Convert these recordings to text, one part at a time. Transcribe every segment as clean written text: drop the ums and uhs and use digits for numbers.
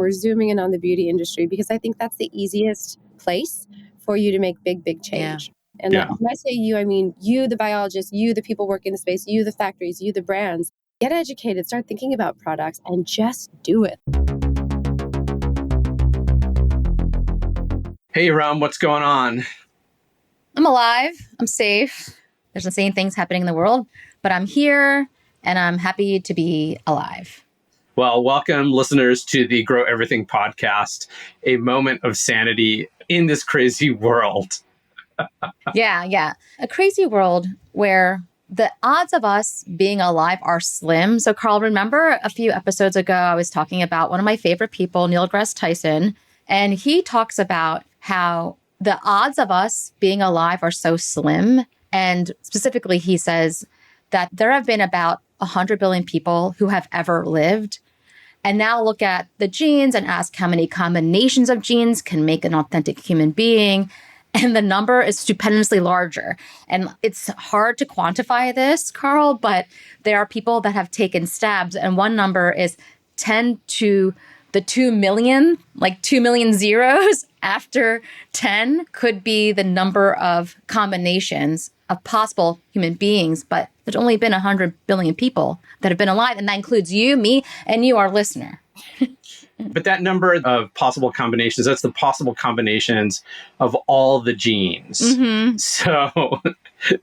We're zooming in on the beauty industry because I think that's the easiest place for you to make big change. Yeah. And when I say you, I mean you, the biologists, you, the people working in the space, you, the factories, you, the brands. Get educated, start thinking about products, and just do it. Hey, Erum, what's going on? I'm alive. I'm safe. There's insane things happening in the world, but I'm here and I'm happy to be alive. Well, welcome listeners to the Grow Everything podcast, a moment of sanity in this crazy world. Yeah. A crazy world where the odds of us being alive are slim. So Karl, remember a few episodes ago, I was talking about one of my favorite people, Neil deGrasse Tyson, and he talks about how the odds of us being alive are so slim. And specifically, he says that there have been about 100 billion people who have ever lived. And now look at the genes and ask how many combinations of genes can make an authentic human being. And the number is stupendously larger. And it's hard to quantify this, Karl, but there are people that have taken stabs. And one number is 10 to the 2 million, like 2 million zeros after 10 could be the number of combinations of possible human beings. But there's only been 100 billion people that have been alive. And that includes you, me, and you, our listener. But that number of possible combinations, that's the possible combinations of all the genes. Mm-hmm. So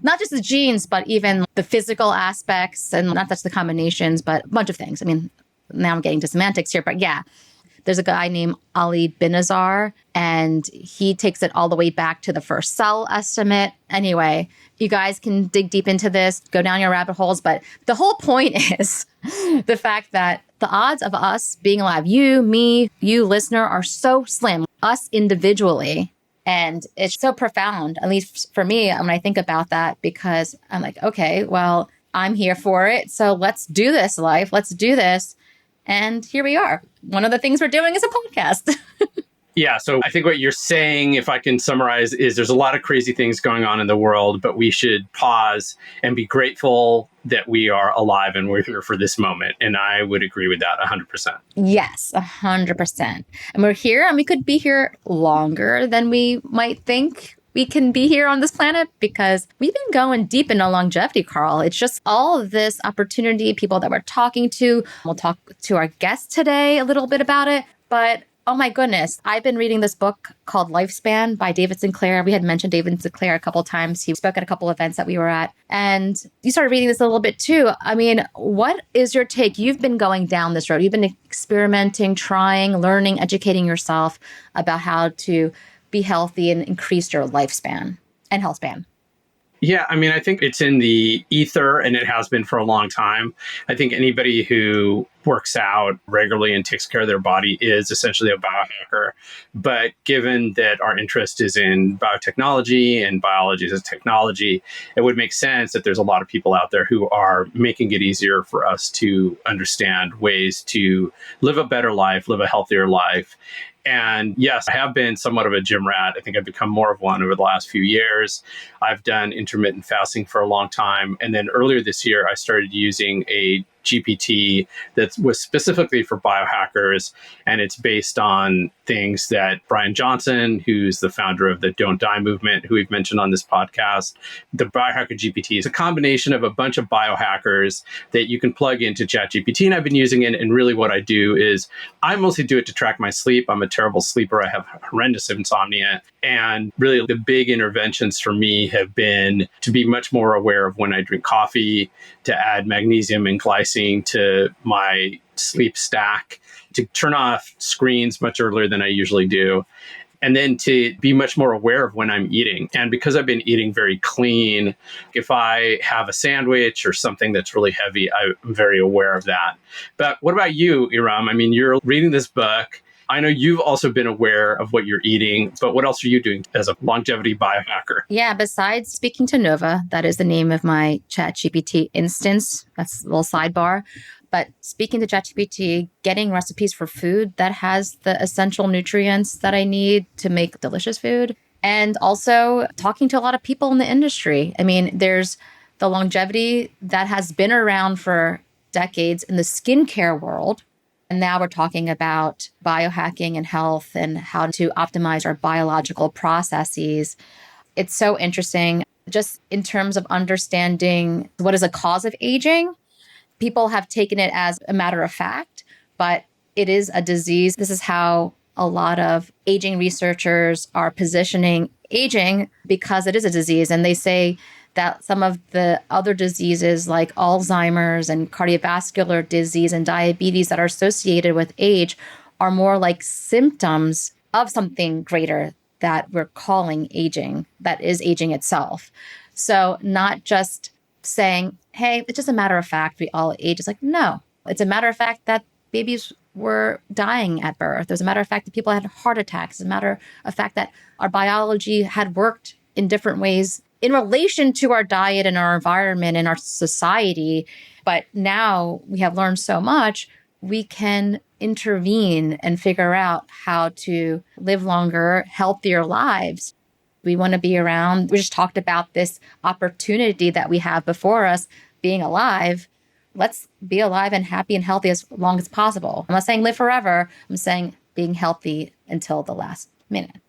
not just the genes, but even the physical aspects, and not just the combinations, but a bunch of things. I mean, now I'm getting to semantics here, but yeah. There's a guy named Ali Binazar, and he takes it all the way back to the first cell estimate. Anyway, you guys can dig deep into this, go down your rabbit holes. But the whole point is the fact that the odds of us being alive, you, me, you, listener, are so slim, us individually. And it's so profound, at least for me, when I think about that, because I'm like, okay, well, I'm here for it. So let's do this, life. Let's do this. And here we are. One of the things we're doing is a podcast. Yeah, so I think what you're saying, if I can summarize, is there's a lot of crazy things going on in the world, but we should pause and be grateful that we are alive and we're here for this moment. And I would agree with that 100%. Yes, 100%. And we're here, and we could be here longer than we might think we can be here on this planet, because we've been going deep into longevity, Karl. It's just all of this opportunity, people that we're talking to. We'll talk to our guest today a little bit about it. But oh my goodness, I've been reading this book called Lifespan by David Sinclair. We had mentioned David Sinclair a couple of times. He spoke at a couple of events that we were at. And you started reading this a little bit too. I mean, what is your take? You've been going down this road. You've been experimenting, trying, learning, educating yourself about how to be healthy and increase your lifespan and health span. Yeah, I mean, I think it's in the ether, and it has been for a long time. I think anybody who works out regularly and takes care of their body is essentially a biohacker. But given that our interest is in biotechnology and biology as a technology, it would make sense that there's a lot of people out there who are making it easier for us to understand ways to live a better life, live a healthier life. And yes, I have been somewhat of a gym rat. I think I've become more of one over the last few years. I've done intermittent fasting for a long time. And then earlier this year, I started using a GPT that was specifically for biohackers. And it's based on things that Brian Johnson, who's the founder of the Don't Die movement, who we've mentioned on this podcast, the Biohacker GPT is a combination of a bunch of biohackers that you can plug into ChatGPT. And I've been using it. And really what I do is I mostly do it to track my sleep. I'm a terrible sleeper. I have horrendous insomnia. And really the big interventions for me have been to be much more aware of when I drink coffee, to add magnesium and glycine to my sleep stack, to turn off screens much earlier than I usually do, and then to be much more aware of when I'm eating. And because I've been eating very clean, if I have a sandwich or something that's really heavy, I'm very aware of that. But what about you, Erum? I mean, you're reading this book. I know you've also been aware of what you're eating, but what else are you doing as a longevity biohacker? Yeah, besides speaking to Nova, that is the name of my ChatGPT instance. That's a little sidebar. But speaking to ChatGPT, getting recipes for food that has the essential nutrients that I need to make delicious food. And also talking to a lot of people in the industry. I mean, there's the longevity that has been around for decades in the skincare world. And now we're talking about biohacking and health and how to optimize our biological processes. It's so interesting just in terms of understanding what is a cause of aging. People have taken it as a matter of fact, but it is a disease. This is how a lot of aging researchers are positioning aging because it is a disease. And they say that some of the other diseases like Alzheimer's and cardiovascular disease and diabetes that are associated with age are more like symptoms of something greater that we're calling aging, that is aging itself. So not just saying, hey, it's just a matter of fact, we all age. It's like, no, it's a matter of fact that babies were dying at birth. It's a matter of fact that people had heart attacks. It's a matter of fact that our biology had worked in different ways in relation to our diet and our environment and our society. But now we have learned so much, we can intervene and figure out how to live longer, healthier lives. We want to be around. We just talked about this opportunity that we have before us, being alive. Let's be alive and happy and healthy as long as possible. I'm not saying live forever. I'm saying being healthy until the last minute.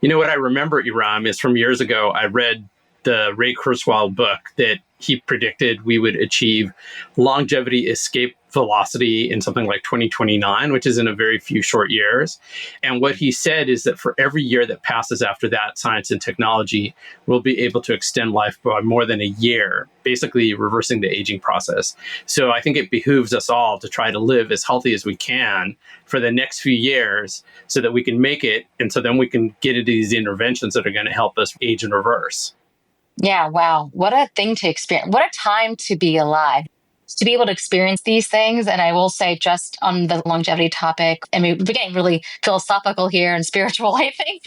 You know what I remember, Erum, is from years ago, I read the Ray Kurzweil book that he predicted we would achieve longevity escape velocity in something like 2029, which is in a very few short years. And what he said is that for every year that passes after that, science and technology will be able to extend life by more than a year, basically reversing the aging process. So I think it behooves us all to try to live as healthy as we can for the next few years so that we can make it. And so then we can get into these interventions that are going to help us age in reverse. Yeah, wow. What a thing to experience. What a time to be alive, to be able to experience these things. And I will say, just on the longevity topic, I mean, we're getting really philosophical here and spiritual, I think,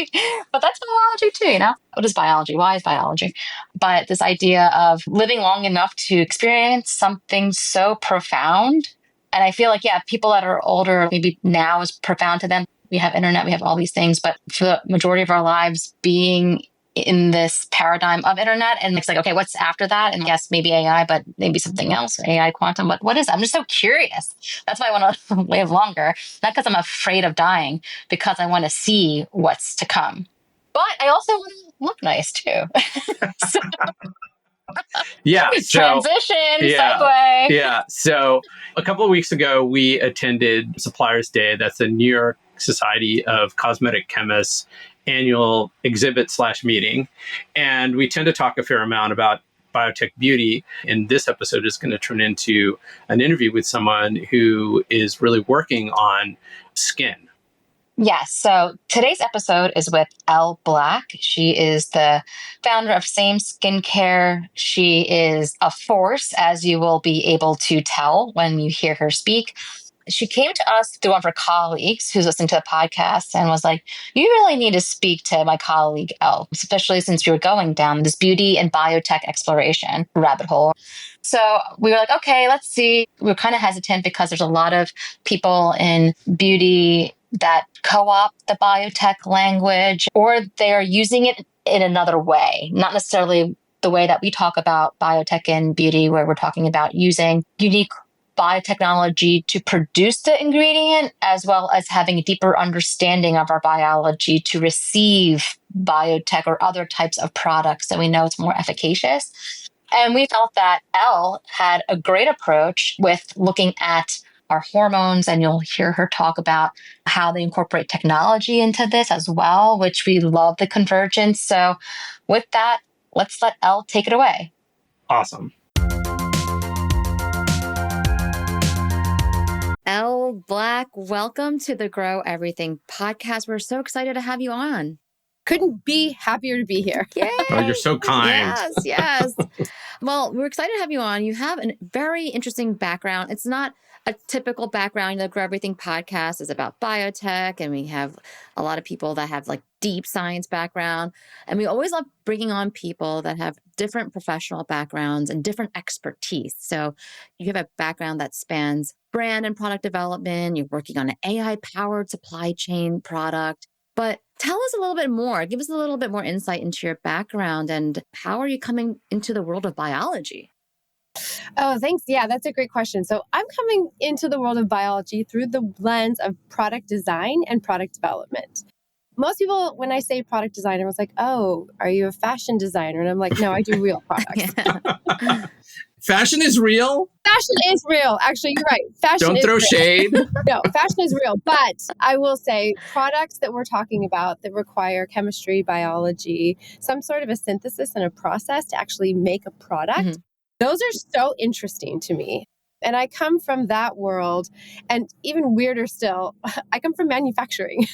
but that's biology too, you know? What is biology? Why is biology? But this idea of living long enough to experience something so profound. And I feel like, yeah, people that are older, maybe now is profound to them. We have internet, we have all these things, but for the majority of our lives being in this paradigm of internet, and it's like, okay, what's after that? And yes, maybe AI, but maybe something else, AI, quantum. What is it? I'm just so curious. That's why I want to live longer, not because I'm afraid of dying, because I want to see what's to come. But I also want to look nice too. So, Yeah. transition, yeah, segue. yeah. So a couple of weeks ago, we attended Suppliers Day. That's the New York Society of Cosmetic Chemists annual exhibit/meeting. And we tend to talk a fair amount about biotech beauty. And this episode is going to turn into an interview with someone who is really working on skin. Yes. So today's episode is with Elle Black. She is the founder of Same Skincare. She is a force, as you will be able to tell when you hear her speak. She came to us through one of her colleagues who's listening to the podcast and was like, you really need to speak to my colleague, Elle, especially since we were going down this beauty and biotech exploration rabbit hole. So we were like, okay, let's see. We were kind of hesitant because there's a lot of people in beauty that co-opt the biotech language, or they're using it in another way, not necessarily the way that we talk about biotech and beauty, where we're talking about using unique biotechnology to produce the ingredient, as well as having a deeper understanding of our biology to receive biotech or other types of products that we know it's more efficacious. And we felt that Elle had a great approach with looking at our hormones, and you'll hear her talk about how they incorporate technology into this as well, which we love the convergence. So with that, let's let Elle take it away. Awesome. Elle Black, welcome to the Grow Everything podcast. We're so excited to have you on. Couldn't be happier to be here. Yay! Oh, you're so kind. Yes. Well, we're excited to have you on. You have a very interesting background. It's not a typical background. The Grow Everything podcast is about biotech, and we have a lot of people that have like deep science background. And we always love bringing on people that have different professional backgrounds and different expertise. So you have a background that spans brand and product development. You're working on an AI-powered supply chain product. But tell us a little bit more. Give us a little bit more insight into your background and how are you coming into the world of biology? Oh, thanks. Yeah, that's a great question. So I'm coming into the world of biology through the lens of product design and product development. Most people, when I say product design, everyone's like, oh, are you a fashion designer? And I'm like, no, I do real products. Fashion is real? Fashion is real. Actually, you're right. Fashion Don't is throw real. shade. No, fashion is real. But I will say products that we're talking about that require chemistry, biology, some sort of a synthesis and a process to actually make a product, those are so interesting to me. And I come from that world. And even weirder still, I come from manufacturing.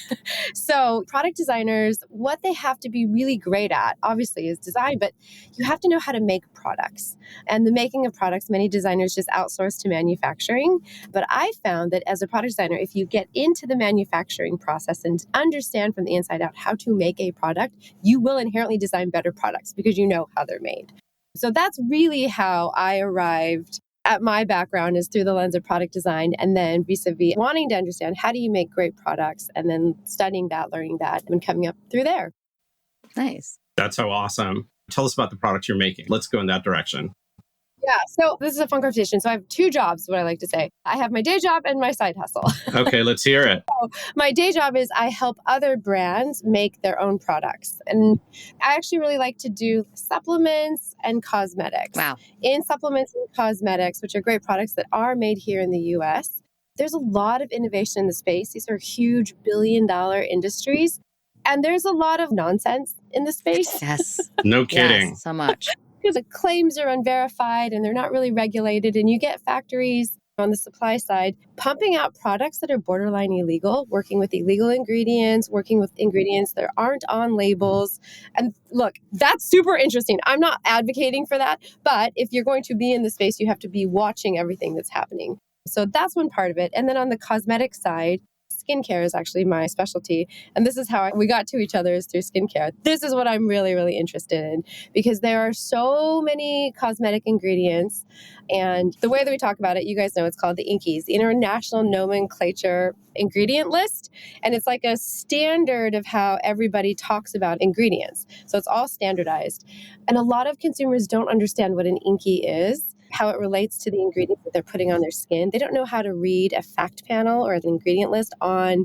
So product designers, what they have to be really great at, obviously, is design, but you have to know how to make products. And the making of products, many designers just outsource to manufacturing. But I found that as a product designer, if you get into the manufacturing process and understand from the inside out how to make a product, you will inherently design better products because you know how they're made. So that's really how I arrived at my background, is through the lens of product design, and then vis-a-vis wanting to understand how do you make great products, and then studying that, learning that, and coming up through there. Nice. That's so awesome. Tell us about the products you're making. Let's go in that direction. Yeah, so this is a fun conversation. So I have two jobs, what I like to say. I have my day job and my side hustle. Okay, let's hear it. So my day job is I help other brands make their own products. And I actually really like to do supplements and cosmetics. Wow. In supplements and cosmetics, which are great products that are made here in the US, there's a lot of innovation in the space. These are huge billion-dollar industries. And there's a lot of nonsense in the space. Yes. No kidding. Yes, so much. Because the claims are unverified and they're not really regulated. And you get factories on the supply side pumping out products that are borderline illegal, working with illegal ingredients, working with ingredients that aren't on labels. And look, that's super interesting. I'm not advocating for that. But if you're going to be in the space, you have to be watching everything that's happening. So that's one part of it. And then on the cosmetic side, skincare is actually my specialty. And this is how we got to each other, is through skincare. This is what I'm really, really interested in, because there are so many cosmetic ingredients. And the way that we talk about it, you guys know it's called the INCIs, the International Nomenclature Ingredient List. And it's like a standard of how everybody talks about ingredients. So it's all standardized. And a lot of consumers don't understand what an INCI is, how it relates to the ingredients that they're putting on their skin. They don't know how to read a fact panel or an ingredient list on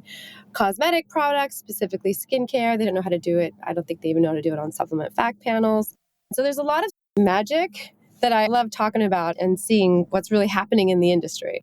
cosmetic products, specifically skincare. They don't know how to do it. I don't think they even know how to do it on supplement fact panels. So there's a lot of magic that I love talking about and seeing what's really happening in the industry.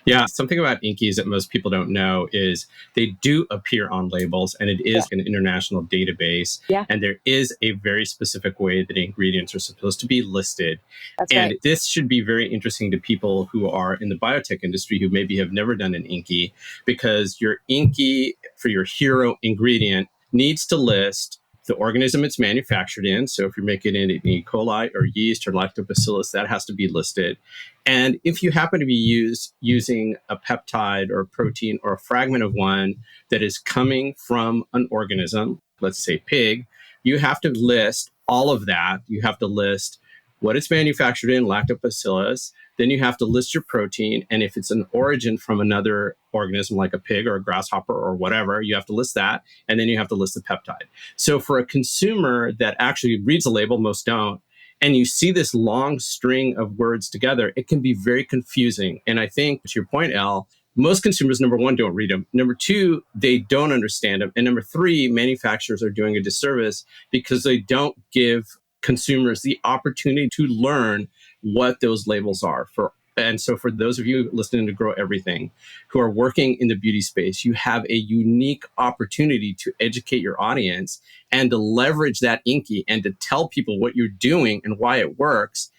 Yeah, something about INCIs that most people don't know is they do appear on labels, and it is an international database. Yeah. And there is a very specific way that ingredients are supposed to be listed. That's and right. This should be very interesting to people who are in the biotech industry who maybe have never done an INCI, because your INCI for your hero ingredient needs to list the organism it's manufactured in. So if you're making it in E. coli or yeast or lactobacillus, that has to be listed. And if you happen to be using a peptide or a protein or a fragment of one that is coming from an organism, let's say pig, you have to list all of that. You have to list what it's manufactured in, lactobacillus. Then you have to list your protein. And if it's an origin from another organism like a pig or a grasshopper or whatever, you have to list that. And then you have to list the peptide. So for a consumer that actually reads a label, most don't, and you see this long string of words together, it can be very confusing. And I think, to your point, Elle, most consumers, number one, don't read them. Number two, they don't understand them. And number three, manufacturers are doing a disservice because they don't give consumers the opportunity to learn what those labels are. And so for those of you listening to Grow Everything who are working in the beauty space, you have a unique opportunity to educate your audience and to leverage that INCI and to tell people what you're doing and why it works.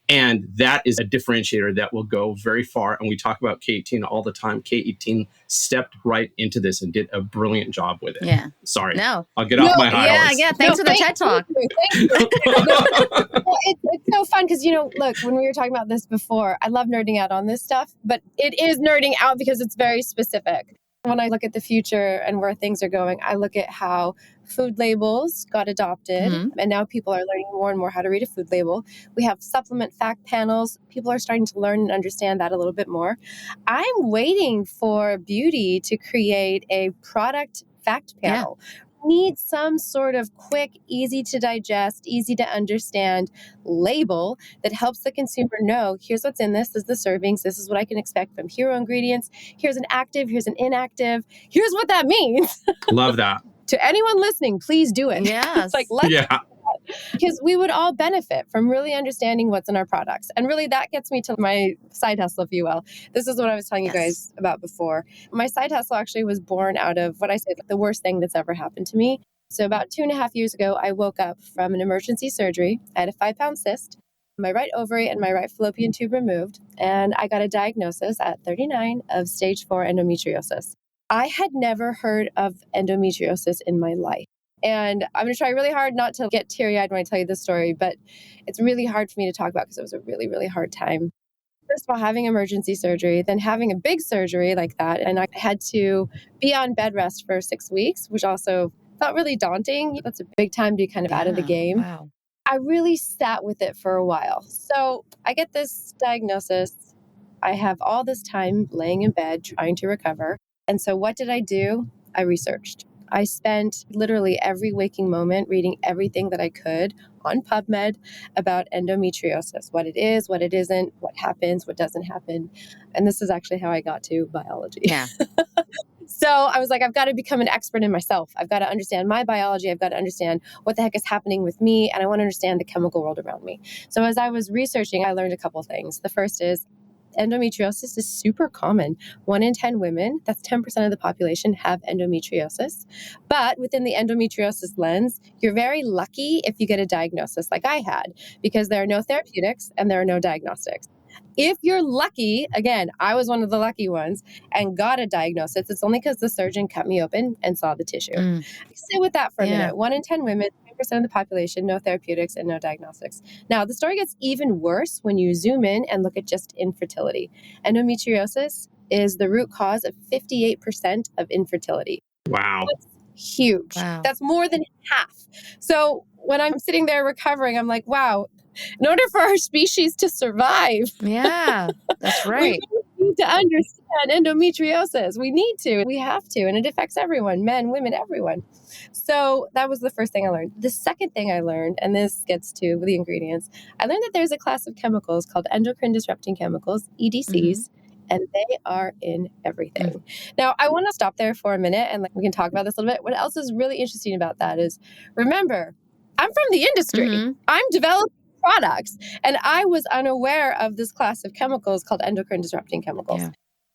And that is a differentiator that will go very far. And we talk about K18 all the time. K18 stepped right into this and did a brilliant job with it. Yeah. Sorry. No. I'll get off my high horse. Yeah. Thanks for the TED Talk. Thank you. Well, it's so fun because, look, when we were talking about this before, I love nerding out on this stuff, but it is nerding out because it's very specific. When I look at the future and where things are going, I look at how food labels got adopted, and now people are learning more and more how to read a food label. We have supplement fact panels. People are starting to learn and understand that a little bit more. I'm waiting for beauty to create a product fact panel. need some sort of quick, easy to digest, easy to understand label that helps the consumer know, here's what's in this is the servings, this is what I can expect from hero ingredients, here's an active, here's an inactive, here's what that means. Love that. To anyone listening, please do it. Yes. Let's Yeah. because we would all benefit from really understanding what's in our products. And really that gets me to my side hustle, if you will. This is what I was telling you guys about before. My side hustle actually was born out of what I say, the worst thing that's ever happened to me. So about 2.5 years ago, I woke up from an emergency surgery. I had a 5-pound cyst, my right ovary and my right fallopian tube removed. And I got a diagnosis at 39 of stage 4 endometriosis. I had never heard of endometriosis in my life. And I'm going to try really hard not to get teary-eyed when I tell you this story, but it's really hard for me to talk about because it was a really, really hard time. First of all, having emergency surgery, then having a big surgery like that. And I had to be on bed rest for 6 weeks, which also felt really daunting. That's a big time to be kind of out of the game. Wow. I really sat with it for a while. So I get this diagnosis. I have all this time laying in bed trying to recover. And so what did I do? I researched. I spent literally every waking moment reading everything that I could on PubMed about endometriosis, what it is, what it isn't, what happens, what doesn't happen. And this is actually how I got to biology. Yeah. So I was like, I've got to become an expert in myself. I've got to understand my biology. I've got to understand what the heck is happening with me. And I want to understand the chemical world around me. So as I was researching, I learned a couple things. The first is endometriosis is super common. 1 in 10 women, that's 10% of the population, have endometriosis. But within the endometriosis lens, you're very lucky if you get a diagnosis like I had, because there are no therapeutics and there are no diagnostics. If you're lucky, again, I was one of the lucky ones and got a diagnosis, it's only because the surgeon cut me open and saw the tissue. Sit with that for a minute. 1 in 10 women, 10% of the population, no therapeutics and no diagnostics. Now, the story gets even worse when you zoom in and look at just infertility. Endometriosis is the root cause of 58% of infertility. Wow. That's huge. Wow. That's more than half. So when I'm sitting there recovering, I'm like, wow, in order for our species to survive, Yeah, that's right. we need to understand endometriosis. We need to. We have to. And it affects everyone, men, women, everyone. So that was the first thing I learned. The second thing I learned, and this gets to the ingredients, I learned that there's a class of chemicals called endocrine disrupting chemicals, EDCs, and they are in everything. Now, I want to stop there for a minute and we can talk about this a little bit. What else is really interesting about that is, remember, I'm from the industry. I'm developing products. And I was unaware of this class of chemicals called endocrine disrupting chemicals.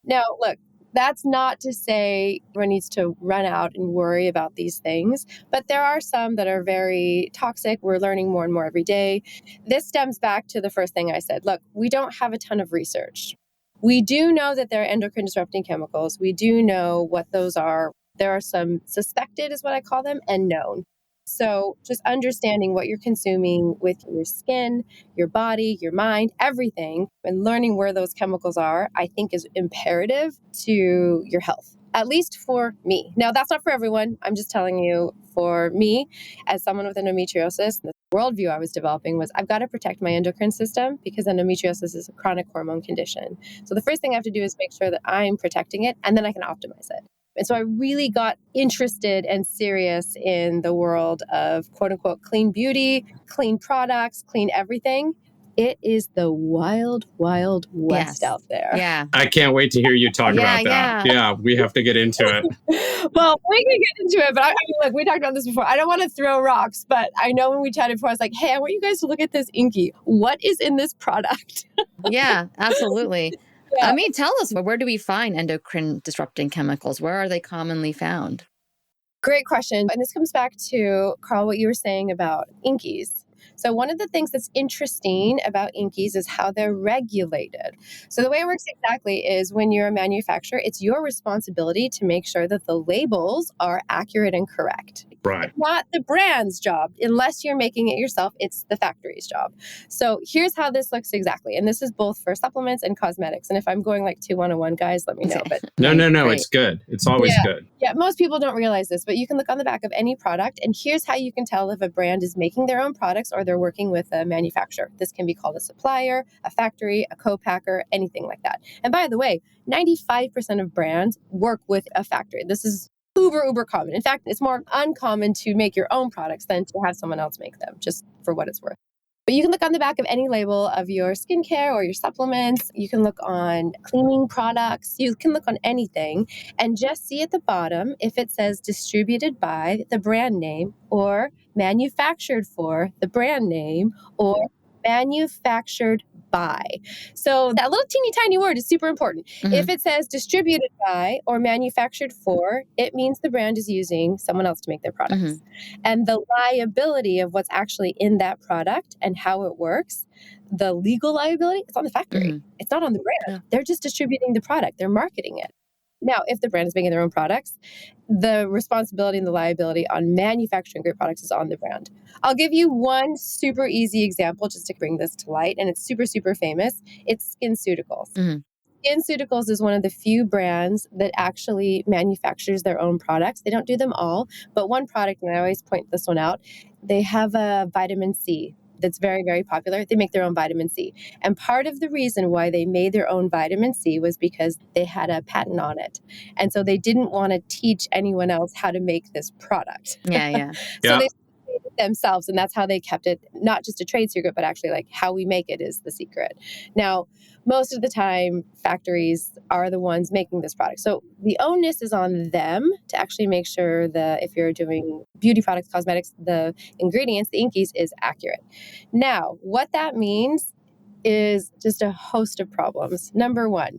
Now, look, that's not to say everyone needs to run out and worry about these things, but there are some that are very toxic. We're learning more and more every day. This stems back to the first thing I said. Look, we don't have a ton of research. We do know that there are endocrine disrupting chemicals. We do know what those are. There are some suspected, is what I call them, and known. So just understanding what you're consuming with your skin, your body, your mind, everything, and learning where those chemicals are, I think is imperative to your health, at least for me. Now, that's not for everyone. I'm just telling you, for me, as someone with endometriosis, the worldview I was developing was I've got to protect my endocrine system because endometriosis is a chronic hormone condition. So the first thing I have to do is make sure that I'm protecting it, and then I can optimize it. And so I really got interested and serious in the world of quote unquote clean beauty, clean products, clean everything. It is the wild, wild west out there. Yeah. I can't wait to hear you talk about that. Yeah, we have to get into it. Well, we can get into it, but I mean, look, we talked about this before. I don't want to throw rocks, but I know when we chatted before, I was like, hey, I want you guys to look at this INCI. What is in this product? Yeah, absolutely. I mean, tell us, where do we find endocrine disrupting chemicals? Where are they commonly found? Great question. And this comes back to, Karl, what you were saying about INCIs. So one of the things that's interesting about INCIs is how they're regulated. So the way it works exactly is when you're a manufacturer, it's your responsibility to make sure that the labels are accurate and correct. Right. It's not the brand's job. Unless you're making it yourself, it's the factory's job. So here's how this looks exactly. And this is both for supplements and cosmetics. And if I'm going like 2-101, guys, let me know. But No, it's good. It's always good. Yeah, most people don't realize this, but you can look on the back of any product, and here's how you can tell if a brand is making their own products or they're working with a manufacturer. This can be called a supplier, a factory, a co-packer, anything like that. And by the way, 95% of brands work with a factory. This is uber common. In fact, it's more uncommon to make your own products than to have someone else make them, just for what it's worth. But you can look on the back of any label of your skincare or your supplements. You can look on cleaning products. You can look on anything and just see at the bottom if it says distributed by the brand name or manufactured for the brand name or manufactured by. So that little teeny tiny word is super important. If it says distributed by or manufactured for, it means the brand is using someone else to make their products. And the liability of what's actually in that product and how it works, the legal liability, it's on the factory. It's not on the brand. They're just distributing the product. They're marketing it. Now, if the brand is making their own products, the responsibility and the liability on manufacturing great products is on the brand. I'll give you one super easy example just to bring this to light, and it's super, super famous. It's SkinCeuticals. SkinCeuticals is one of the few brands that actually manufactures their own products. They don't do them all, but one product, and I always point this one out, they have a vitamin C that's very, very popular. They make their own vitamin C. And part of the reason why they made their own vitamin C was because they had a patent on it. And so they didn't want to teach anyone else how to make this product. So they made it themselves, and that's how they kept it not just a trade secret, but actually like how we make it is the secret. Now, most of the time, factories are the ones making this product. So the onus is on them to actually make sure that if you're doing beauty products, cosmetics, the ingredients, the INCIs, is accurate. Now, what that means is just a host of problems. Number one,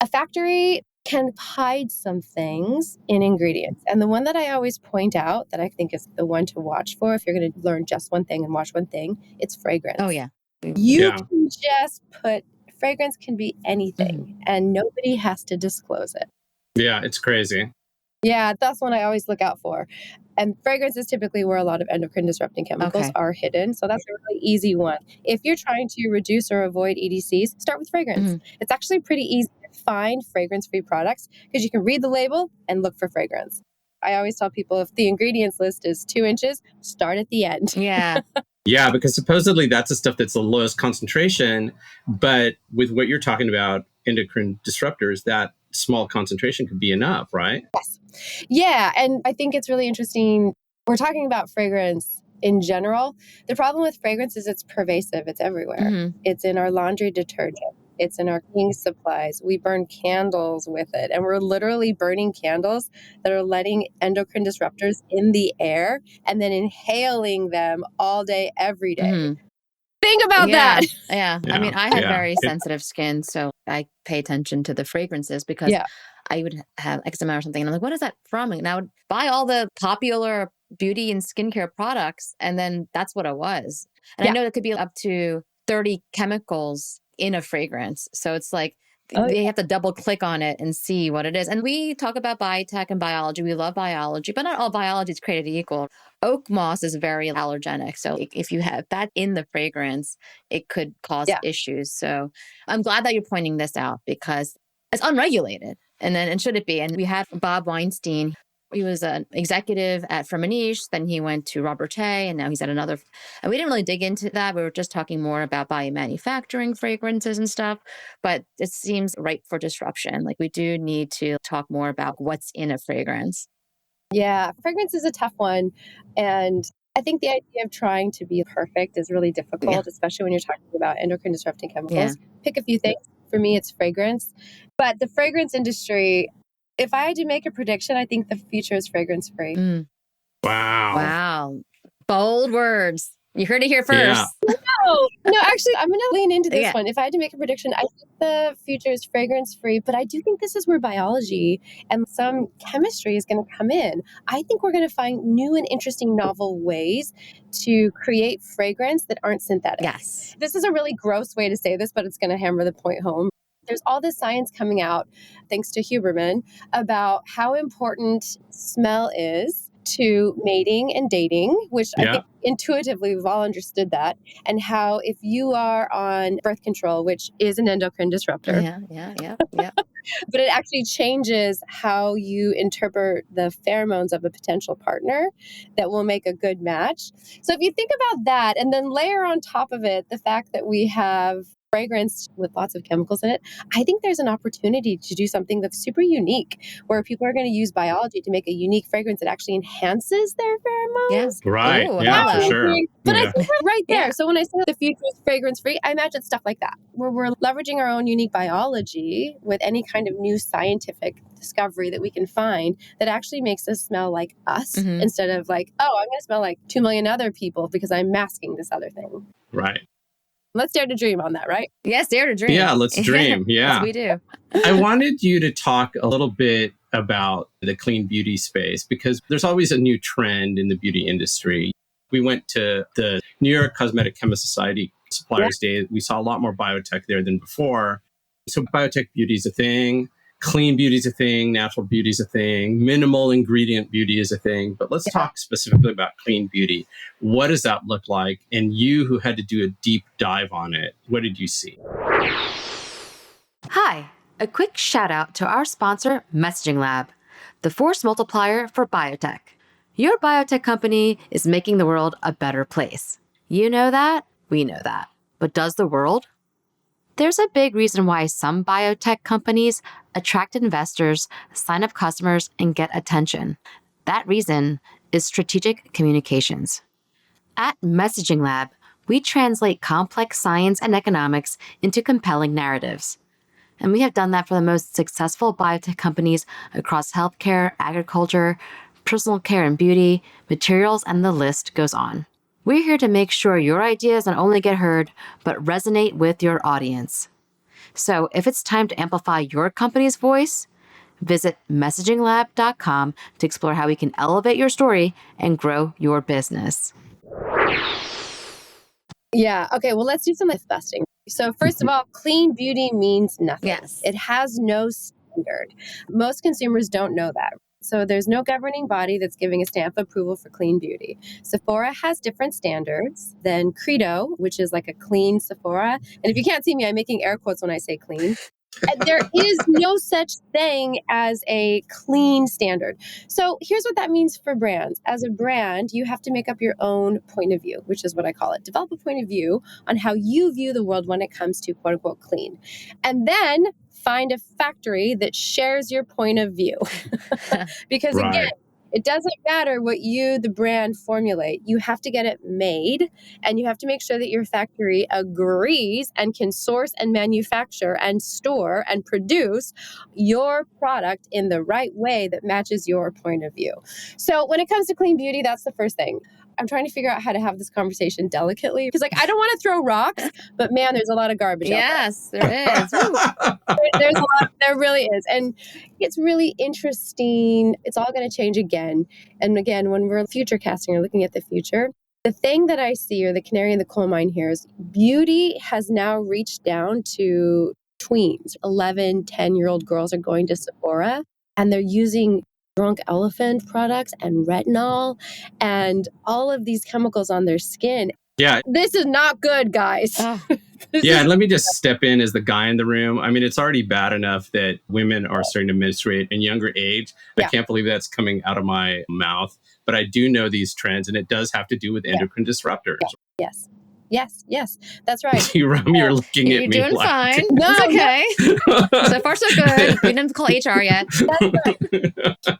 a factory can hide some things in ingredients. And the one that I always point out that I think is the one to watch for if you're going to learn just one thing and watch one thing, it's fragrance. You can just put, fragrance can be anything and nobody has to disclose it. Yeah, it's crazy. Yeah, that's one I always look out for. And fragrance is typically where a lot of endocrine disrupting chemicals are hidden. So that's a really easy one. If you're trying to reduce or avoid EDCs, start with fragrance. It's actually pretty easy to find fragrance-free products because you can read the label and look for fragrance. I always tell people if the ingredients list is 2 inches, start at the end. Yeah, because supposedly that's the stuff that's the lowest concentration. But with what you're talking about, endocrine disruptors, that small concentration could be enough, right? Yes. Yeah. And I think it's really interesting. We're talking about fragrance in general. The problem with fragrance is it's pervasive. It's everywhere. It's in our laundry detergent. It's in our cleaning supplies. We burn candles with it. And we're literally burning candles that are letting endocrine disruptors in the air and then inhaling them all day, every day. Think about that. I mean, I have very sensitive skin, so I pay attention to the fragrances because I would have eczema or something. And I'm like, what is that from? And I would buy all the popular beauty and skincare products. And then that's what it was. And I know it could be up to 30 chemicals in a fragrance. So it's like, they have to double click on it and see what it is. And we talk about biotech and biology. We love biology, but not all biology is created equal. Oak moss is very allergenic. So if you have that in the fragrance, it could cause issues. So I'm glad that you're pointing this out because it's unregulated. And should it be? And we had Bob Weinstein. He was an executive at Firmenich. Then he went to Robert A. And now he's at another. And we didn't really dig into that. We were just talking more about biomanufacturing fragrances and stuff. But it seems ripe for disruption. Like we do need to talk more about what's in a fragrance. Yeah, fragrance is a tough one. And I think the idea of trying to be perfect is really difficult, especially when you're talking about endocrine disrupting chemicals. Pick a few things. For me, it's fragrance. But the fragrance industry, if I had to make a prediction, I think the future is fragrance free. Wow. Bold words. You heard it here first. No, actually, I'm going to lean into this one. If I had to make a prediction, I think the future is fragrance free, but I do think this is where biology and some chemistry is going to come in. I think we're going to find new and interesting novel ways to create fragrance that aren't synthetic. This is a really gross way to say this, but it's going to hammer the point home. There's all this science coming out, thanks to Huberman, about how important smell is to mating and dating, which I think intuitively we've all understood that, and how if you are on birth control, which is an endocrine disruptor, but it actually changes how you interpret the pheromones of a potential partner that will make a good match. So if you think about that and then layer on top of it the fact that we have fragrance with lots of chemicals in it, I think there's an opportunity to do something that's super unique, where people are going to use biology to make a unique fragrance that actually enhances their pheromones. Yeah. Right. Ooh, Yeah, for hello. sure. But I Yeah. think we're right there. Yeah. So when I say the future is fragrance free, I imagine stuff like that, where we're leveraging our own unique biology with any kind of new scientific discovery that we can find that actually makes us smell like us instead of like, oh, I'm going to smell like 2 million other people because I'm masking this other thing. Right. Let's dare to dream on that, right? Yes, dare to dream. Yeah, let's dream. Yeah. Yes, we do. I wanted you to talk a little bit about the clean beauty space, because there's always a new trend in the beauty industry. We went to the New York Cosmetic Chemist Society Suppliers Day. We saw a lot more biotech there than before. So biotech beauty is a thing. Clean beauty is a thing. Natural beauty is a thing. Minimal ingredient beauty is a thing. But let's talk specifically about clean beauty. What does that look like? And you, who had to do a deep dive on it, what did you see? Hi, a quick shout out to our sponsor, Messaging Lab, the force multiplier for biotech. Your biotech company is making the world a better place. You know that, we know that. But does the world? There's a big reason why some biotech companies attract investors, sign up customers, and get attention. That reason is strategic communications. At Messaging Lab, we translate complex science and economics into compelling narratives. And we have done that for the most successful biotech companies across healthcare, agriculture, personal care and beauty, materials, and the list goes on. We're here to make sure your ideas not only get heard, but resonate with your audience. So if it's time to amplify your company's voice, visit messaginglab.com to explore how we can elevate your story and grow your business. Yeah. Okay. Well, let's do some myth busting. So first of all, clean beauty means nothing. Yes. It has no standard. Most consumers don't know that. So there's no governing body that's giving a stamp of approval for clean beauty. Sephora has different standards than Credo, which is like a clean Sephora. And if you can't see me, I'm making air quotes when I say clean. There is no such thing as a clean standard. So here's what that means for brands. As a brand, you have to make up your own point of view, which is what I call it. Develop a point of view on how you view the world when it comes to quote unquote clean. And then find a factory that shares your point of view. Because again, it doesn't matter what you, the brand, formulate. You have to get it made, and you have to make sure that your factory agrees and can source and manufacture and store and produce your product in the right way that matches your point of view. So when it comes to clean beauty, that's the first thing. I'm trying to figure out how to have this conversation delicately, because I don't want to throw rocks, but man, there's a lot of garbage out there. Yes, there is. There's a lot, there really is. And it's really interesting. It's all going to change again. And again, when we're future casting or looking at the future, the thing that I see, or the canary in the coal mine here, is beauty has now reached down to tweens. 11, 10-year-old girls are going to Sephora and they're using drunk elephant products and retinol and all of these chemicals on their skin. Yeah. This is not good, guys. Yeah, and let me just step in as the guy in the room. I mean, it's already bad enough that women are starting to menstruate in younger age. I can't believe that's coming out of my mouth. But I do know these trends, and it does have to do with endocrine disruptors. Yes. That's right. You're looking at me. You're doing like, fine. No, it's okay. So far, so good. We didn't call HR yet.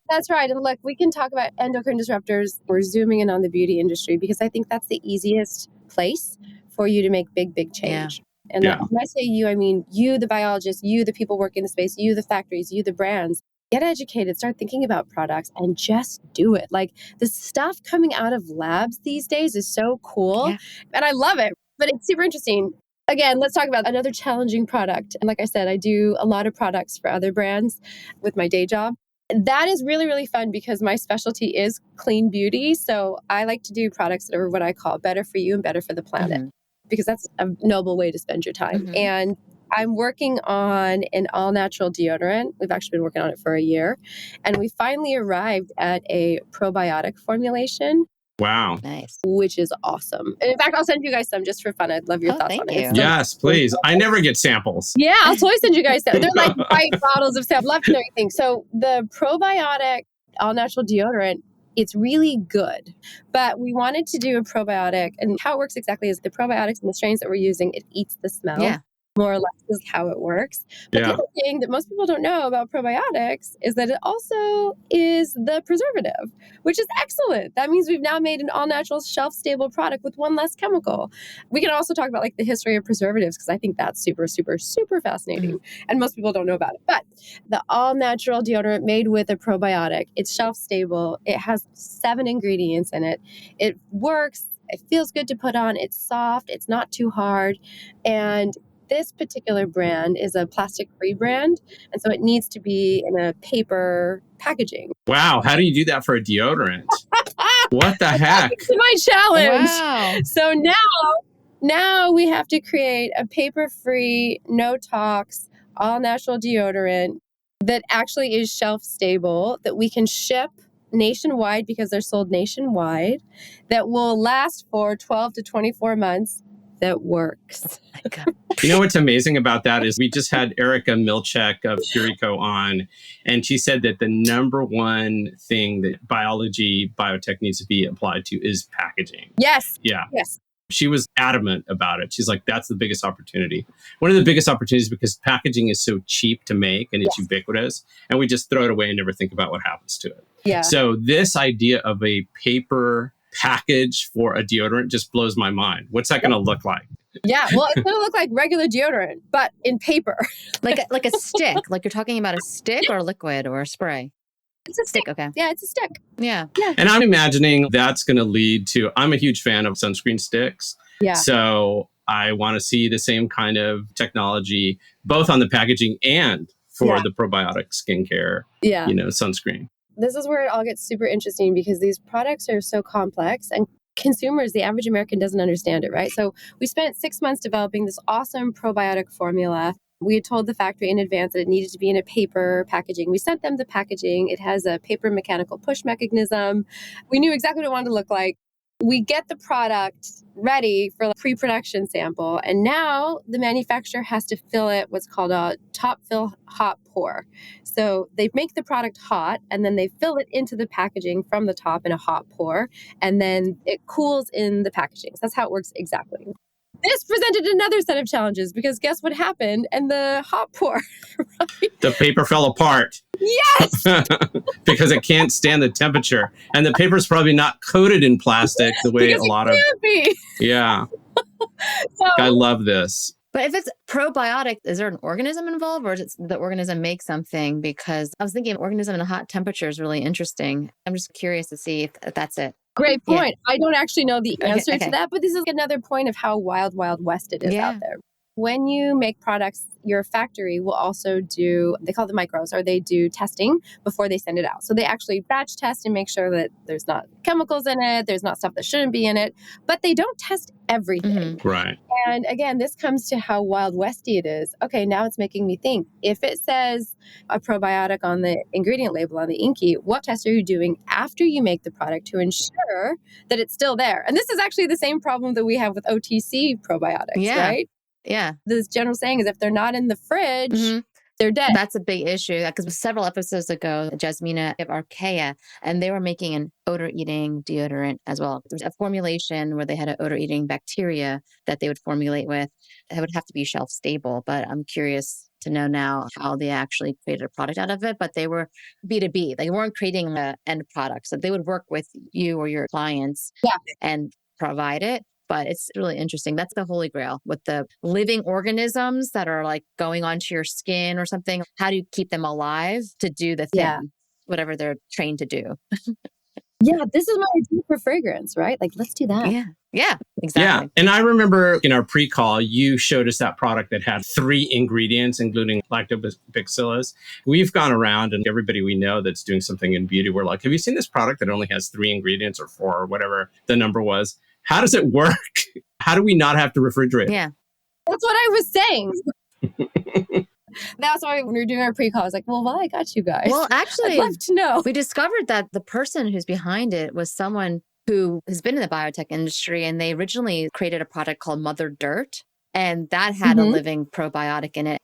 That's right. And look, we can talk about endocrine disruptors. We're zooming in on the beauty industry because I think that's the easiest place for you to make big change. And when I say you, I mean you, the biologists, you, the people working in the space, you, the factories, you, the brands. Get educated, start thinking about products, and just do it. Like, the stuff coming out of labs these days is so cool. Yeah. And I love it, but it's super interesting. Again, let's talk about another challenging product. And like I said, I do a lot of products for other brands with my day job. That is really, really fun because my specialty is clean beauty. So I like to do products that are what I call better for you and better for the planet, because that's a noble way to spend your time. And I'm working on an all-natural deodorant. We've actually been working on it for a year. And we finally arrived at a probiotic formulation. Wow. Nice. Which is awesome. And in fact, I'll send you guys some just for fun. I'd love your thoughts on it. Yes, please. I never get samples. Yeah, I'll totally send you guys some. They're like white bottles of stuff. Love to know anything. So the probiotic all-natural deodorant, it's really good. But we wanted to do a probiotic. And how it works exactly is the probiotics and the strains that we're using, it eats the smell. Yeah. more or less is how it works. But the other thing that most people don't know about probiotics is that it also is the preservative, which is excellent. That means we've now made an all-natural, shelf-stable product with one less chemical. We can also talk about like the history of preservatives because I think that's super, super, super fascinating. And most people don't know about it. But the all-natural deodorant made with a probiotic, it's shelf-stable. It has 7 ingredients in it. It works. It feels good to put on. It's soft. It's not too hard. And this particular brand is a plastic-free brand, and so it needs to be in a paper packaging. Wow, how do you do that for a deodorant? What the heck? It's my challenge. Wow. So now we have to create a paper-free, no-tox, all-natural deodorant that actually is shelf-stable, that we can ship nationwide because they're sold nationwide, that will last for 12 to 24 months, that works. You know what's amazing about that is we just had Erica Milchek of Purico on, and she said that the number one thing that biotech needs to be applied to is packaging. Yes. Yeah. Yes. She was adamant about it. She's like, that's the biggest opportunity. One of the biggest opportunities because packaging is so cheap to make and it's ubiquitous, and we just throw it away and never think about what happens to it. Yeah. So this idea of a paper package for a deodorant just blows my mind. What's that going to look like? Yeah, well, it's going to look like regular deodorant, but in paper. like a stick. Like you're talking about a stick or a liquid or a spray? It's a stick. Okay. Yeah, it's a stick. Yeah. And I'm imagining that's going to lead to, I'm a huge fan of sunscreen sticks. Yeah. So I want to see the same kind of technology, both on the packaging and for the probiotic skincare, sunscreen. This is where it all gets super interesting because these products are so complex and consumers, the average American doesn't understand it, right? So we spent 6 months developing this awesome probiotic formula. We had told the factory in advance that it needed to be in a paper packaging. We sent them the packaging. It has a paper mechanical push mechanism. We knew exactly what it wanted to look like. We get the product ready for a pre-production sample, and now the manufacturer has to fill it what's called a top fill hot pour. So they make the product hot, and then they fill it into the packaging from the top in a hot pour, and then it cools in the packaging. So that's how it works exactly. This presented another set of challenges because guess what happened? And the hot pour, right? The paper fell apart. Yes! Because it can't stand the temperature. And the paper's probably not coated in plastic the way because a lot it can't be. Yeah. So, I love this. But if it's probiotic, is there an organism involved or is it the organism make something? Because I was thinking an organism in a hot temperature is really interesting. I'm just curious to see if that's it. Great point. Yeah. I don't actually know the answer to that, but this is another point of how wild, wild west it is out there. When you make products, your factory will also do, they call them micros, or they do testing before they send it out. So they actually batch test and make sure that there's not chemicals in it, there's not stuff that shouldn't be in it, but they don't test everything. Right. And again, this comes to how wild westy it is. Okay, now it's making me think. If it says a probiotic on the ingredient label on the INCI, what tests are you doing after you make the product to ensure that it's still there? And this is actually the same problem that we have with OTC probiotics, right? Yeah. This general saying is if they're not in the fridge, they're dead. That's a big issue because several episodes ago, Jasmina of Archaea, and they were making an odor-eating deodorant as well. There was a formulation where they had an odor-eating bacteria that they would formulate with. It would have to be shelf stable, but I'm curious to know now how they actually created a product out of it. But they were B2B. They weren't creating an end product. So they would work with you or your clients and provide it. But it's really interesting. That's the holy grail with the living organisms that are like going onto your skin or something. How do you keep them alive to do the thing, whatever they're trained to do? This is my idea for fragrance, right? Like, let's do that. Yeah, exactly. Yeah. And I remember in our pre-call, you showed us that product that had 3 ingredients, including lactobacillus. We've gone around and everybody we know that's doing something in beauty, we're like, have you seen this product that only has 3 ingredients or 4 or whatever the number was? How does it work? How do we not have to refrigerate? Yeah. That's what I was saying. That's why when we were doing our pre-call, I was like, well, I got you guys. Well, actually, I'd love to know. We discovered that the person who's behind it was someone who has been in the biotech industry, and they originally created a product called Mother Dirt, and that had a living probiotic in it.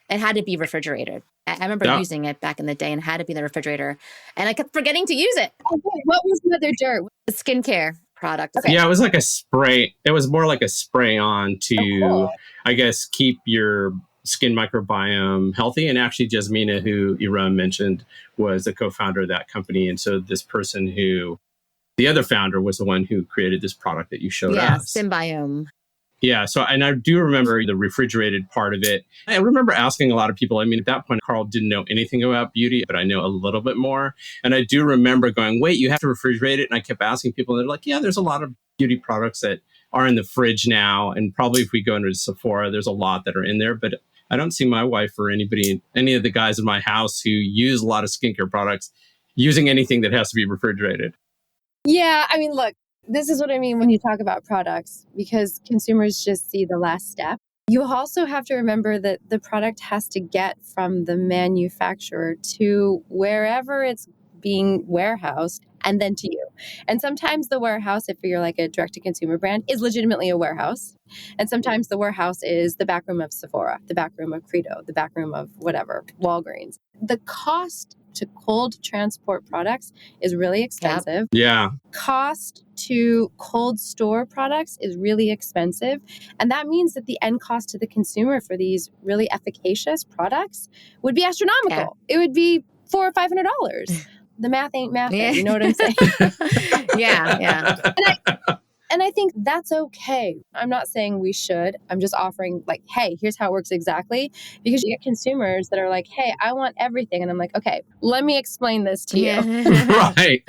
It had to be refrigerated. I remember using it back in the day and it had to be in the refrigerator, and I kept forgetting to use it. Okay, what was Mother Dirt? Skincare product. Okay. Yeah, it was like a spray. It was more like a spray on to, cool. I guess, keep your skin microbiome healthy. And actually, Jasmina, who Erum mentioned, was the co-founder of that company. And so this person who, the other founder, was the one who created this product that you showed us. Symbiome. Yeah. So, and I do remember the refrigerated part of it. I remember asking a lot of people. I mean, at that point, Karl didn't know anything about beauty, but I know a little bit more. And I do remember going, wait, you have to refrigerate it? And I kept asking people, and they're like, yeah, there's a lot of beauty products that are in the fridge now. And probably if we go into Sephora, there's a lot that are in there. But I don't see my wife or anybody, any of the guys in my house who use a lot of skincare products using anything that has to be refrigerated. Yeah, I mean, look, this is what I mean when you talk about products, because consumers just see the last step. You also have to remember that the product has to get from the manufacturer to wherever it's being warehoused and then to you. And sometimes the warehouse, if you're like a direct-to-consumer brand, is legitimately a warehouse. And sometimes the warehouse is the back room of Sephora, the back room of Credo, the back room of whatever, Walgreens. The cost to cold transport products is really expensive. Yeah. Cost to cold store products is really expensive. And that means that the end cost to the consumer for these really efficacious products would be astronomical. It would be $400 or $500. The math ain't math. Yeah. You know what I'm saying? Yeah. And I think that's okay. I'm not saying we should. I'm just offering like, hey, here's how it works exactly. Because you get consumers that are like, hey, I want everything. And I'm like, okay, let me explain this to you. Right.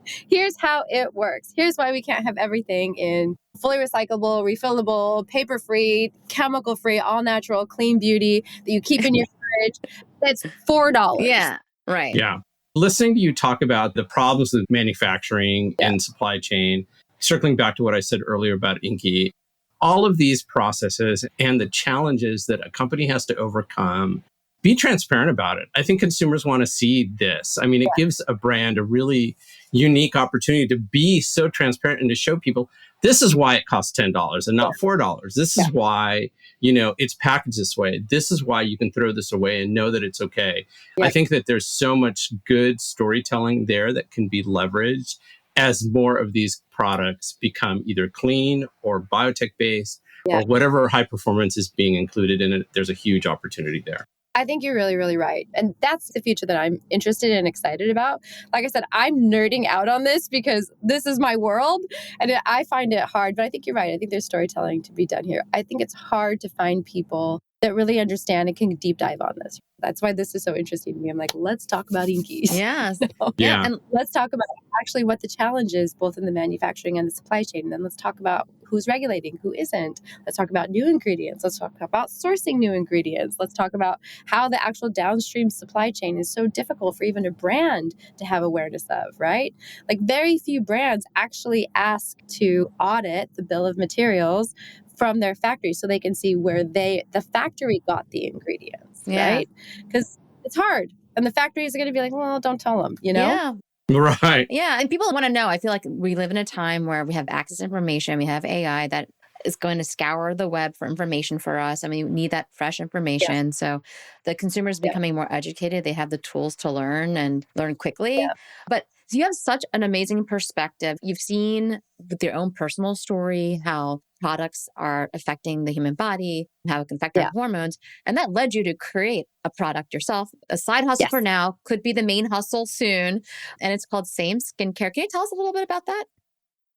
Here's how it works. Here's why we can't have everything in fully recyclable, refillable, paper-free, chemical-free, all-natural, clean beauty that you keep in your fridge. That's $4. Yeah. Right. Yeah. Listening to you talk about the problems with manufacturing and supply chain, circling back to what I said earlier about INCI, all of these processes and the challenges that a company has to overcome, be transparent about it. I think consumers want to see this. I mean, it gives a brand a really unique opportunity to be so transparent and to show people this is why it costs $10 and not $4. This is why, it's packaged this way. This is why you can throw this away and know that it's okay. Yeah. I think that there's so much good storytelling there that can be leveraged as more of these products become either clean or biotech based or whatever high performance is being included in it. There's a huge opportunity there. I think you're really, really right. And that's the future that I'm interested and excited about. Like I said, I'm nerding out on this because this is my world and I find it hard, but I think you're right. I think there's storytelling to be done here. I think it's hard to find people that really understand and can deep dive on this. That's why this is so interesting to me. I'm like, let's talk about INCIs. Yes. Yeah. And let's talk about actually what the challenge is, both in the manufacturing and the supply chain. And then let's talk about who's regulating, who isn't. Let's talk about new ingredients. Let's talk about sourcing new ingredients. Let's talk about how the actual downstream supply chain is so difficult for even a brand to have awareness of, right? Like very few brands actually ask to audit the bill of materials from their factory so they can see where the factory got the ingredients, right? Because it's hard. And the factories are going to be like, well, don't tell them, Yeah. Right. Yeah. And people want to know. I feel like we live in a time where we have access to information. We have AI that is going to scour the web for information for us. I mean, we need that fresh information. Yeah. So the consumer is becoming more educated. They have the tools to learn and learn quickly. Yeah. But you have such an amazing perspective. You've seen with your own personal story how products are affecting the human body, how it can affect our hormones. And that led you to create a product yourself. A side hustle for now, could be the main hustle soon. And it's called Same Skincare. Can you tell us a little bit about that?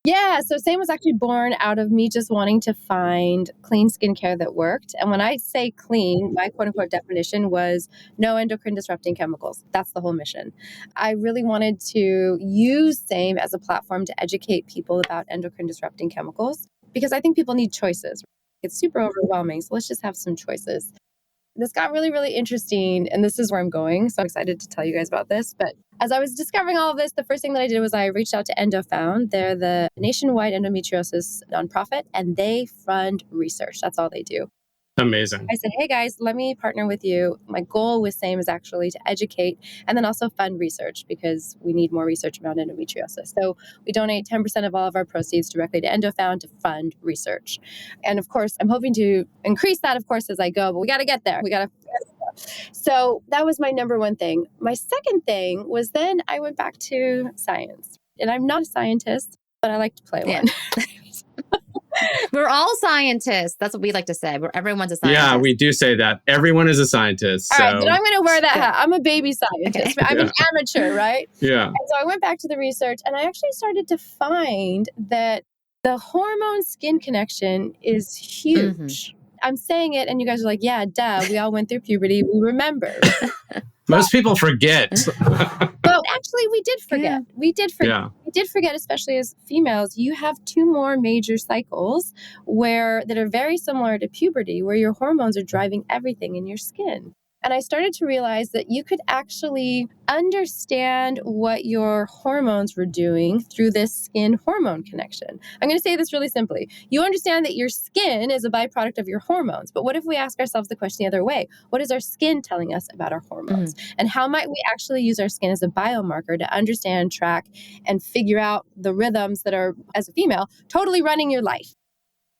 Yeah, so Same was actually born out of me just wanting to find clean skincare that worked. And when I say clean, my quote unquote definition was no endocrine disrupting chemicals. That's the whole mission. I really wanted to use Same as a platform to educate people about endocrine disrupting chemicals because I think people need choices. It's super overwhelming. So let's just have some choices. This got really, really interesting, and this is where I'm going. So I'm excited to tell you guys about this. But as I was discovering all of this, the first thing that I did was I reached out to EndoFound. They're the nationwide endometriosis nonprofit, and they fund research. That's all they do. Amazing. I said, hey guys, let me partner with you. My goal with Same is actually to educate and then also fund research because we need more research around endometriosis. So we donate 10% of all of our proceeds directly to EndoFound to fund research. And of course, I'm hoping to increase that, of course, as I go, but we got to get there. So that was my number one thing. My second thing was then I went back to science. And I'm not a scientist. but I like to play one. We're all scientists. That's what we like to say. Everyone's a scientist. Yeah, we do say that. Everyone is a scientist. All right, but I'm going to wear that hat. I'm a baby scientist. Okay. I'm an amateur, right? Yeah. And so I went back to the research and I actually started to find that the hormone-skin connection is huge. Mm-hmm. I'm saying it and you guys are like, yeah, duh. We all went through puberty. We remember. Most people forget. Well, actually, we did forget. Yeah. We did forget. Yeah. We did forget, especially as females. You have 2 more major cycles that are very similar to puberty, where your hormones are driving everything in your skin. And I started to realize that you could actually understand what your hormones were doing through this skin hormone connection. I'm going to say this really simply. You understand that your skin is a byproduct of your hormones. But what if we ask ourselves the question the other way? What is our skin telling us about our hormones? Mm-hmm. And how might we actually use our skin as a biomarker to understand, track, and figure out the rhythms that are, as a female, totally running your life?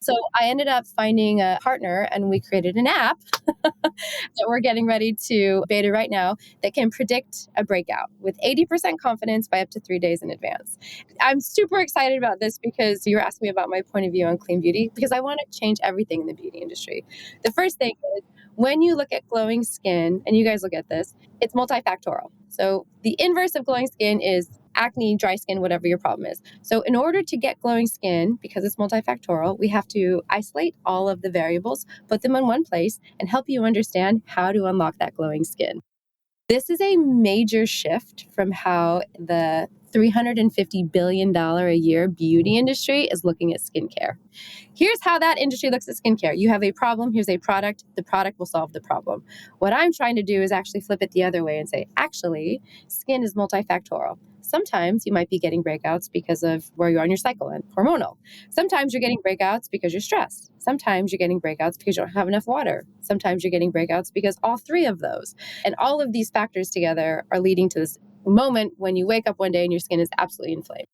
So I ended up finding a partner and we created an app that we're getting ready to beta right now that can predict a breakout with 80% confidence by up to 3 days in advance. I'm super excited about this because you were asking me about my point of view on clean beauty, because I want to change everything in the beauty industry. The first thing is, when you look at glowing skin, and you guys will get this, it's multifactorial. So the inverse of glowing skin is acne, dry skin, whatever your problem is. So in order to get glowing skin, because it's multifactorial, we have to isolate all of the variables, put them in one place, and help you understand how to unlock that glowing skin. This is a major shift from how the $350 billion a year beauty industry is looking at skincare. Here's how that industry looks at skincare. You have a problem, here's a product, the product will solve the problem. What I'm trying to do is actually flip it the other way and say, actually, skin is multifactorial. Sometimes you might be getting breakouts because of where you are in your cycle and hormonal. Sometimes you're getting breakouts because you're stressed. Sometimes you're getting breakouts because you don't have enough water. Sometimes you're getting breakouts because all 3 of those. And all of these factors together are leading to this moment when you wake up one day and your skin is absolutely inflamed.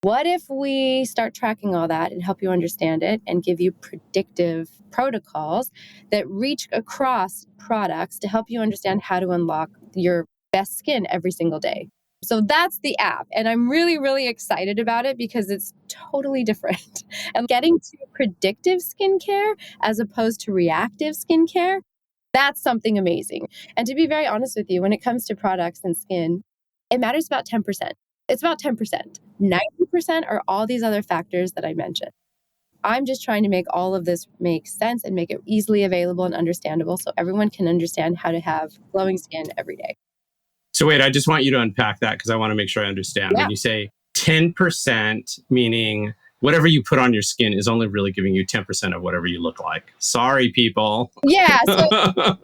What if we start tracking all that and help you understand it and give you predictive protocols that reach across products to help you understand how to unlock your best skin every single day? So that's the app. And I'm really, really excited about it because it's totally different. And getting to predictive skincare as opposed to reactive skincare, that's something amazing. And to be very honest with you, when it comes to products and skin, it matters about 10%. It's about 10%. 90% are all these other factors that I mentioned. I'm just trying to make all of this make sense and make it easily available and understandable so everyone can understand how to have glowing skin every day. So wait, I just want you to unpack that because I want to make sure I understand. Yeah. When you say 10%, meaning whatever you put on your skin is only really giving you 10% of whatever you look like. Sorry, people. Yeah. So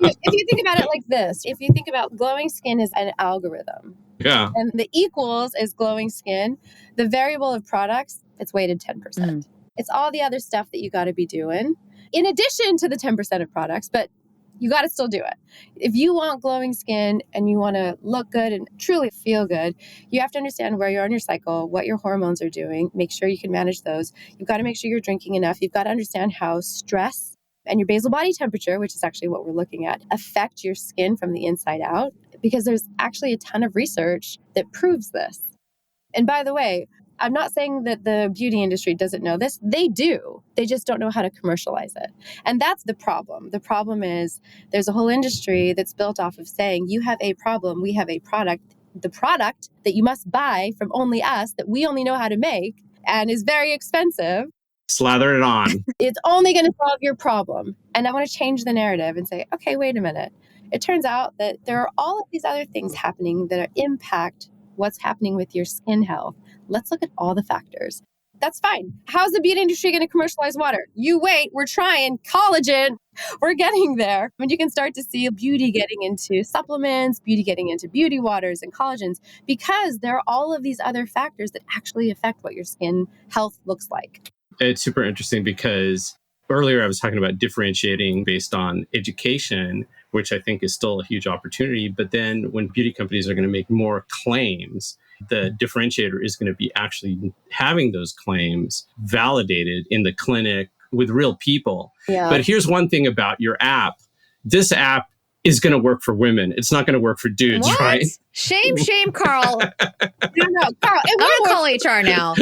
if you think about it like this, if you think about glowing skin is an algorithm. Yeah. And the equals is glowing skin. The variable of products, it's weighted 10%. Mm. It's all the other stuff that you got to be doing in addition to the 10% of products, but you got to still do it. If you want glowing skin and you want to look good and truly feel good, you have to understand where you're on your cycle, what your hormones are doing, make sure you can manage those. You've got to make sure you're drinking enough. You've got to understand how stress and your basal body temperature, which is actually what we're looking at, affect your skin from the inside out, because there's actually a ton of research that proves this. And by the way, I'm not saying that the beauty industry doesn't know this. They do. They just don't know how to commercialize it. And that's the problem. The problem is there's a whole industry that's built off of saying, you have a problem, we have a product, the product that you must buy from only us, that we only know how to make and is very expensive. Slather it on. It's only going to solve your problem. And I want to change the narrative and say, okay, wait a minute. It turns out that there are all of these other things happening that impact what's happening with your skin health. Let's look at all the factors. That's fine. How's the beauty industry going to commercialize water? You wait, we're trying. Collagen, we're getting there. I mean, you can start to see beauty getting into supplements, beauty getting into beauty waters and collagens, because there are all of these other factors that actually affect what your skin health looks like. It's super interesting because earlier I was talking about differentiating based on education, which I think is still a huge opportunity. But then when beauty companies are going to make more claims, the differentiator is going to be actually having those claims validated in the clinic with real people. Yeah. But here's one thing about your app. This app is going to work for women. It's not going to work for dudes, what? Right? Shame, Carl. No, Carl. I'm going to call HR now.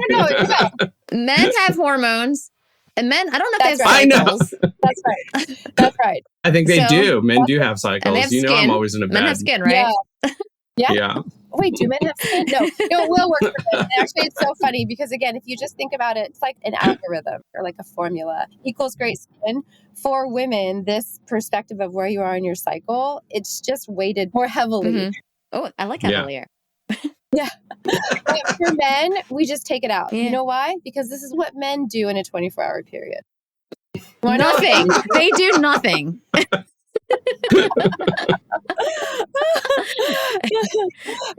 No, it will. Men have hormones. And men, I don't know if That's they have right. cycles. That's right. That's right. I think they So- do. Men do have And cycles. they have You know, skin. I'm always in a bed. Men have skin, right? Yeah. Yeah. Wait, do men have skin? No, it will work for men. And actually, it's so funny because, again, if you just think about it, it's like an algorithm or like a formula equals great skin. For women, this perspective of where you are in your cycle, it's just weighted more heavily. Mm-hmm. Oh, I like heavilier. Yeah. But for men, we just take it out. Yeah. You know why? Because this is what men do in a 24-hour period. Nothing. They do nothing.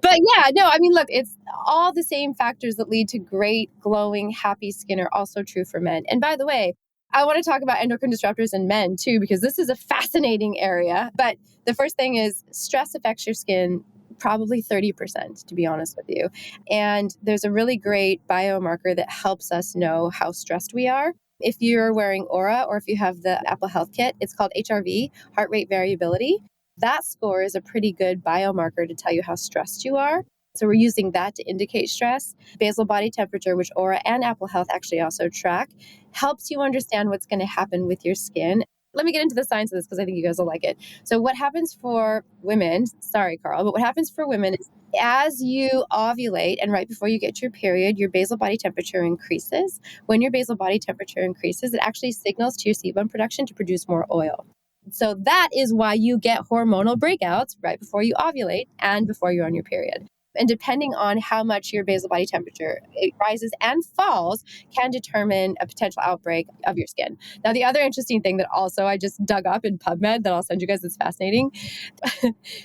But yeah, no, I mean, look, it's all the same factors that lead to great, glowing, happy skin are also true for men. And by the way, I want to talk about endocrine disruptors in men too, because this is a fascinating area. But the first thing is stress affects your skin probably 30%, to be honest with you. And there's a really great biomarker that helps us know how stressed we are. If you're wearing Aura or if you have the Apple Health Kit, it's called HRV, heart rate variability. That score is a pretty good biomarker to tell you how stressed you are. So we're using that to indicate stress. Basal body temperature, which Aura and Apple Health actually also track, helps you understand what's going to happen with your skin. Let me get into the science of this because I think you guys will like it. So what happens for women, sorry, Karl, but what happens for women is as you ovulate and right before you get your period, your basal body temperature increases. When your basal body temperature increases, it actually signals to your sebum production to produce more oil. So that is why you get hormonal breakouts right before you ovulate and before you're on your period. And depending on how much your basal body temperature it rises and falls can determine a potential outbreak of your skin. Now, the other interesting thing that also I just dug up in PubMed that I'll send you guys that's fascinating.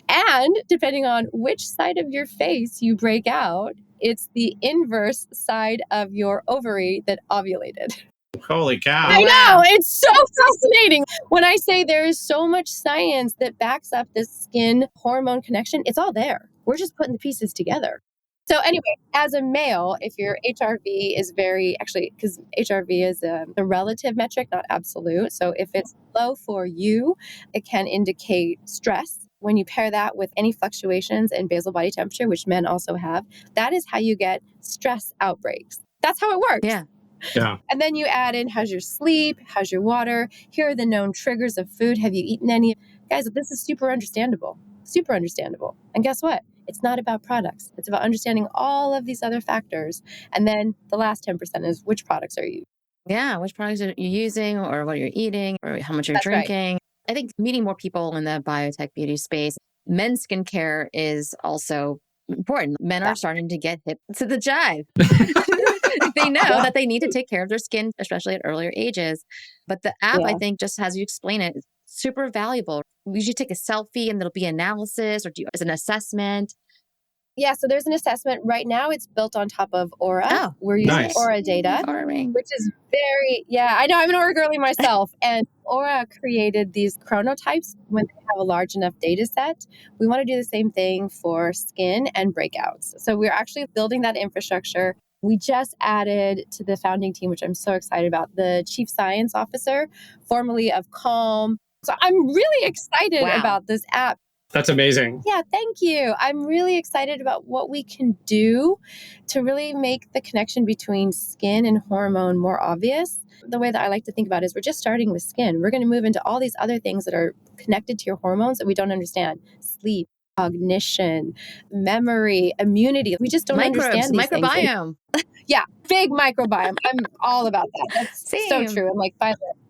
And depending on which side of your face you break out, it's the inverse side of your ovary that ovulated. Holy cow. I know, it's so fascinating. When I say there is so much science that backs up this skin hormone connection, it's all there. We're just putting the pieces together. So anyway, as a male, if your HRV is because HRV is a relative metric, not absolute. So if it's low for you, it can indicate stress. When you pair that with any fluctuations in basal body temperature, which men also have, that is how you get stress outbreaks. That's how it works. Yeah. And then you add in how's your sleep, how's your water, here are the known triggers of food. Have you eaten any? Guys, this is super understandable. Super understandable. And guess what? It's not about products. It's about understanding all of these other factors. And then the last 10% is which products are you? Yeah, which products are you using or what you're eating or how much you're That's drinking. Right. I think meeting more people in the biotech beauty space, men's skincare is also important. Men are starting to get hip to the jive. They know that they need to take care of their skin, especially at earlier ages. But the app, I think, just as you explain it, is super valuable. We should take a selfie and there'll be analysis or do as an assessment. Yeah, so there's an assessment. Right now, it's built on top of Aura. Oh, we're using nice. Aura data, Aura ring. which is I know, I'm an Aura girly myself. And Aura created these chronotypes when they have a large enough data set. We want to do the same thing for skin and breakouts. So we're actually building that infrastructure. We just added to the founding team, which I'm so excited about, the chief science officer, formerly of Calm. So I'm really excited about this app. That's amazing. Yeah, thank you. I'm really excited about what we can do to really make the connection between skin and hormone more obvious. The way that I like to think about it is we're just starting with skin. We're going to move into all these other things that are connected to your hormones that we don't understand. Sleep, cognition, memory, immunity. We just don't understand these microbiome. things. Yeah, big microbiome. I'm all about that. That's so true. I'm like,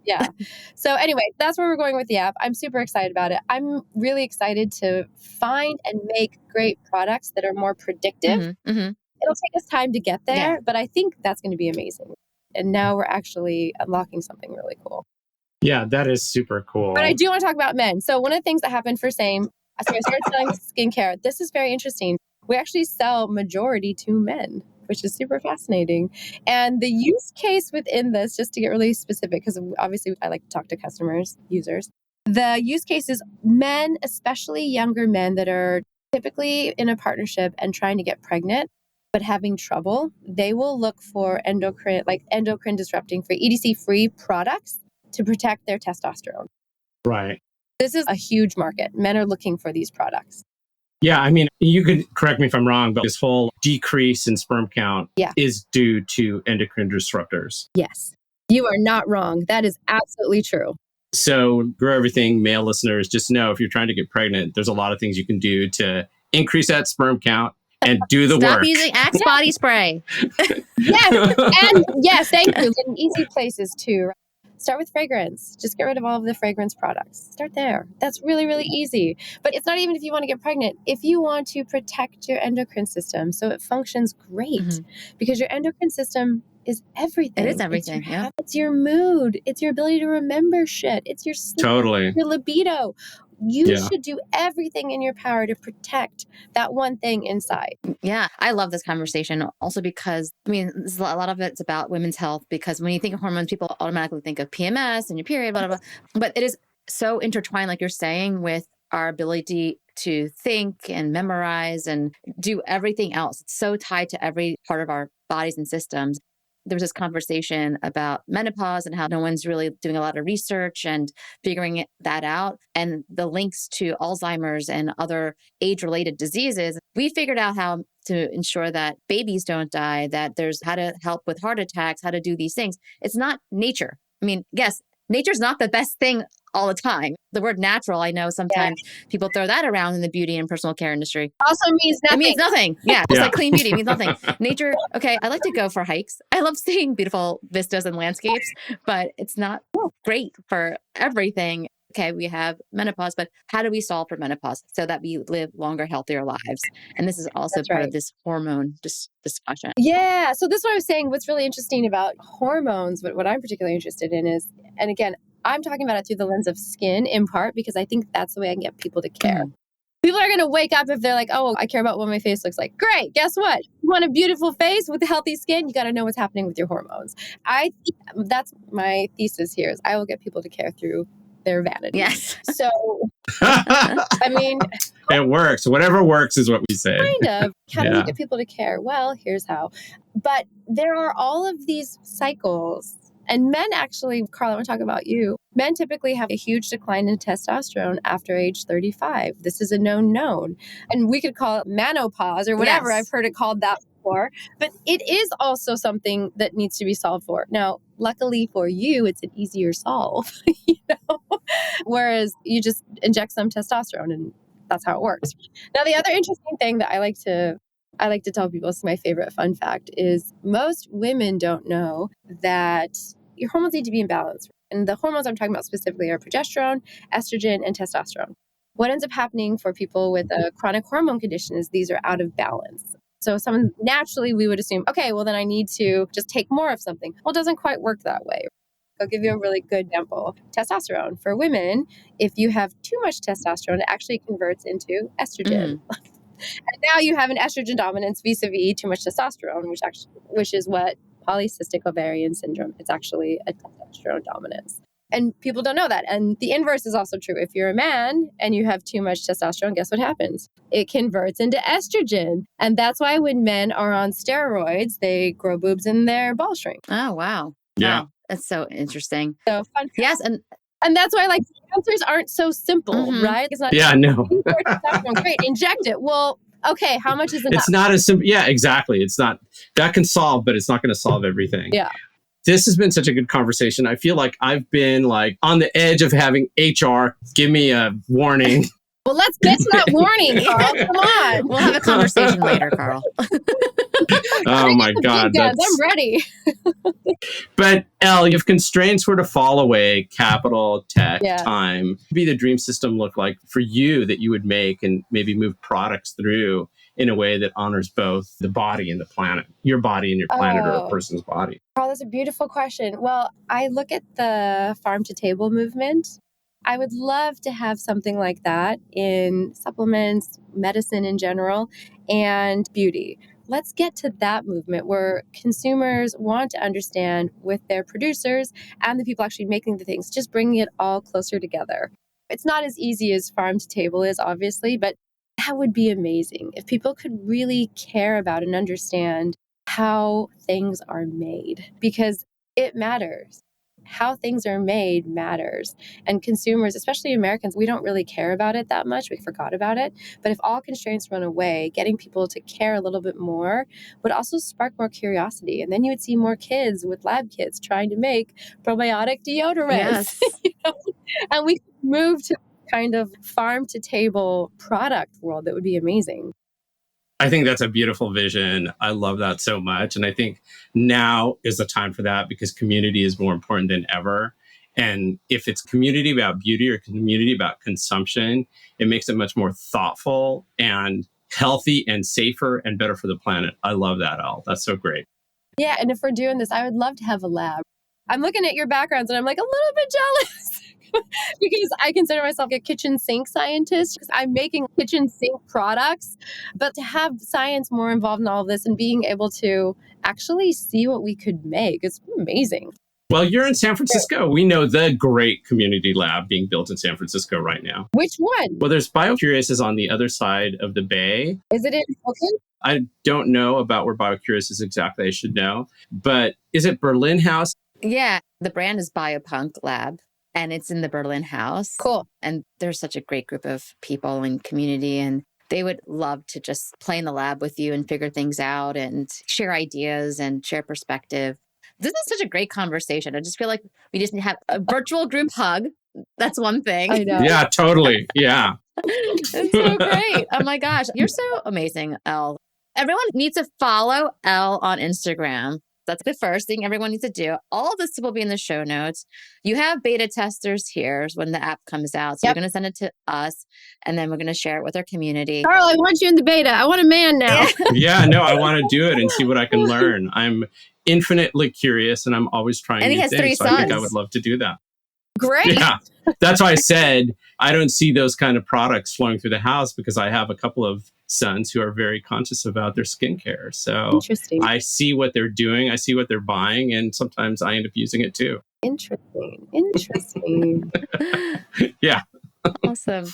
yeah. So anyway, that's where we're going with the app. I'm super excited about it. I'm really excited to find and make great products that are more predictive. Mm-hmm, mm-hmm. It'll take us time to get there, but I think that's going to be amazing. And now we're actually unlocking something really cool. Yeah, that is super cool. But I do want to talk about men. So one of the things that happened for Same, so I started selling skincare. This is very interesting. We actually sell majority to men, which is super fascinating. And the use case within this, just to get really specific, because obviously I like to talk to customers, users. The use case is men, especially younger men that are typically in a partnership and trying to get pregnant, but having trouble. They will look for endocrine disrupting free, EDC-free products to protect their testosterone. Right. This is a huge market. Men are looking for these products. Yeah, I mean, you could correct me if I'm wrong, but this whole decrease in sperm count is due to endocrine disruptors. Yes, you are not wrong. That is absolutely true. So, Grow Everything male listeners, just know if you're trying to get pregnant, there's a lot of things you can do to increase that sperm count and do the work. Stop using Axe body spray. Yes, and yes, thank you. In easy places too. Start with fragrance. Just get rid of all of the fragrance products. Start there. That's really, really easy. But it's not even if you want to get pregnant. If you want to protect your endocrine system so it functions great, because your endocrine system is everything. It is everything. It's your mood. It's your ability to remember shit. It's your sleep, totally your libido. You should do everything in your power to protect that one thing inside. Yeah, I love this conversation also because, I mean, a lot of it's about women's health because when you think of hormones, people automatically think of PMS and your period, blah, blah, blah. But it is so intertwined, like you're saying, with our ability to think and memorize and do everything else. It's so tied to every part of our bodies and systems. There was this conversation about menopause and how no one's really doing a lot of research and figuring that out, and the links to Alzheimer's and other age-related diseases. We figured out how to ensure that babies don't die, that there's how to help with heart attacks, how to do these things. It's not nature. I mean, yes, nature's not the best thing all the time. The word natural, I know sometimes people throw that around in the beauty and personal care industry. Also means nothing. It means nothing. Yeah. It's like clean beauty. It means nothing. Nature, okay, I like to go for hikes. I love seeing beautiful vistas and landscapes, but it's not great for everything. Okay, we have menopause, but how do we solve for menopause so that we live longer, healthier lives? And this is also part of this hormone discussion. Yeah. So this is what I was saying. What's really interesting about hormones, what I'm particularly interested in is, and again, I'm talking about it through the lens of skin in part because I think that's the way I can get people to care. People are going to wake up if they're like, oh, I care about what my face looks like. Great. Guess what? You want a beautiful face with healthy skin? You got to know what's happening with your hormones. That's my thesis here is I will get people to care through their vanity. Yes. So, I mean, it works. Whatever works is what we say. Kind of. How do we get people to care? Well, here's how. But there are all of these cycles. And men actually, Karl, I want to talk about you. Men typically have a huge decline in testosterone after age 35. This is a known. And we could call it menopause or whatever. I've heard it called that before. But it is also something that needs to be solved for. Now, luckily for you, it's an easier solve, whereas you just inject some testosterone and that's how it works. Now, the other interesting thing that I like to tell people, it's my favorite fun fact, is most women don't know that your hormones need to be in balance. And the hormones I'm talking about specifically are progesterone, estrogen, and testosterone. What ends up happening for people with a chronic hormone condition is these are out of balance. So someone naturally, we would assume, okay, well then I need to just take more of something. Well, it doesn't quite work that way. I'll give you a really good example. Testosterone. For women, if you have too much testosterone, it actually converts into estrogen. And now you have an estrogen dominance vis-a-vis too much testosterone, which is what polycystic ovarian syndrome. It's actually a testosterone dominance. And people don't know that. And the inverse is also true. If you're a man and you have too much testosterone, guess what happens? It converts into estrogen. And that's why when men are on steroids, they grow boobs and their balls shrink. Oh, wow. Yeah. Wow. That's so interesting. So fun. Yes. And that's why the answers aren't so simple, right? It's not, great, inject it. Well, okay, how much is enough? It's not as simple. Yeah, exactly. It's not, that can solve, but it's not going to solve everything. Yeah. This has been such a good conversation. I feel like I've been on the edge of having HR give me a warning. Well, let's get to that warning, Karl. Come on. We'll have a conversation later, Karl. Oh my God. I'm ready. But Elle, if constraints were to fall away, capital, tech, time, what would be the dream system look like for you that you would make and maybe move products through in a way that honors both the body and the planet, your body and your planet or a person's body? Karl, that's a beautiful question. Well, I look at the farm to table movement. I would love to have something like that in supplements, medicine in general, and beauty. Let's get to that movement where consumers want to understand with their producers and the people actually making the things, just bringing it all closer together. It's not as easy as farm to table is, obviously, but that would be amazing if people could really care about and understand how things are made, because it matters. how things are made matters. And consumers, especially Americans, we don't really care about it that much. We forgot about it. But if all constraints run away, getting people to care a little bit more would also spark more curiosity. And then you would see more kids with lab kits trying to make probiotic deodorants. Yes. And we could move to kind of farm to table product world that would be amazing. I think that's a beautiful vision. I love that so much. And I think now is the time for that because community is more important than ever. And if it's community about beauty or community about consumption, it makes it much more thoughtful and healthy and safer and better for the planet. I love that, Elle. That's so great. Yeah. And if we're doing this, I would love to have a lab. I'm looking at your backgrounds and I'm like a little bit jealous. Because I consider myself a kitchen sink scientist because I'm making kitchen sink products. But to have science more involved in all of this and being able to actually see what we could make is amazing. Well, you're in San Francisco. We know the great community lab being built in San Francisco right now. Which one? Well, there's BioCurious is on the other side of the bay. Is it in Oakland? I don't know about where BioCurious is exactly. I should know. But is it Berlin House? Yeah. The brand is Biopunk Lab. And it's in the Berlin House. Cool. And there's such a great group of people and community. And they would love to just play in the lab with you and figure things out and share ideas and share perspective. This is such a great conversation. I just feel like we just need to have a virtual group hug. That's one thing. I know. Yeah, totally. Yeah. It's so great. Oh my gosh. You're so amazing, Elle. Everyone needs to follow Elle on Instagram. That's the first thing everyone needs to do. All of this will be in the show notes. You have beta testers here when the app comes out. So you're going to send it to us and then we're going to share it with our community. Karl, I want you in the beta. I want a man now. Yeah, no, I want to do it and see what I can learn. I'm infinitely curious and I'm always trying And he new has things. 3 So sons. I think I would love to do that. Great. Yeah. That's why I said I don't see those kind of products flowing through the house because I have a couple of sons who are very conscious about their skincare. So Interesting. I see what they're doing. I see what they're buying. And sometimes I end up using it too. Interesting. Yeah. Awesome.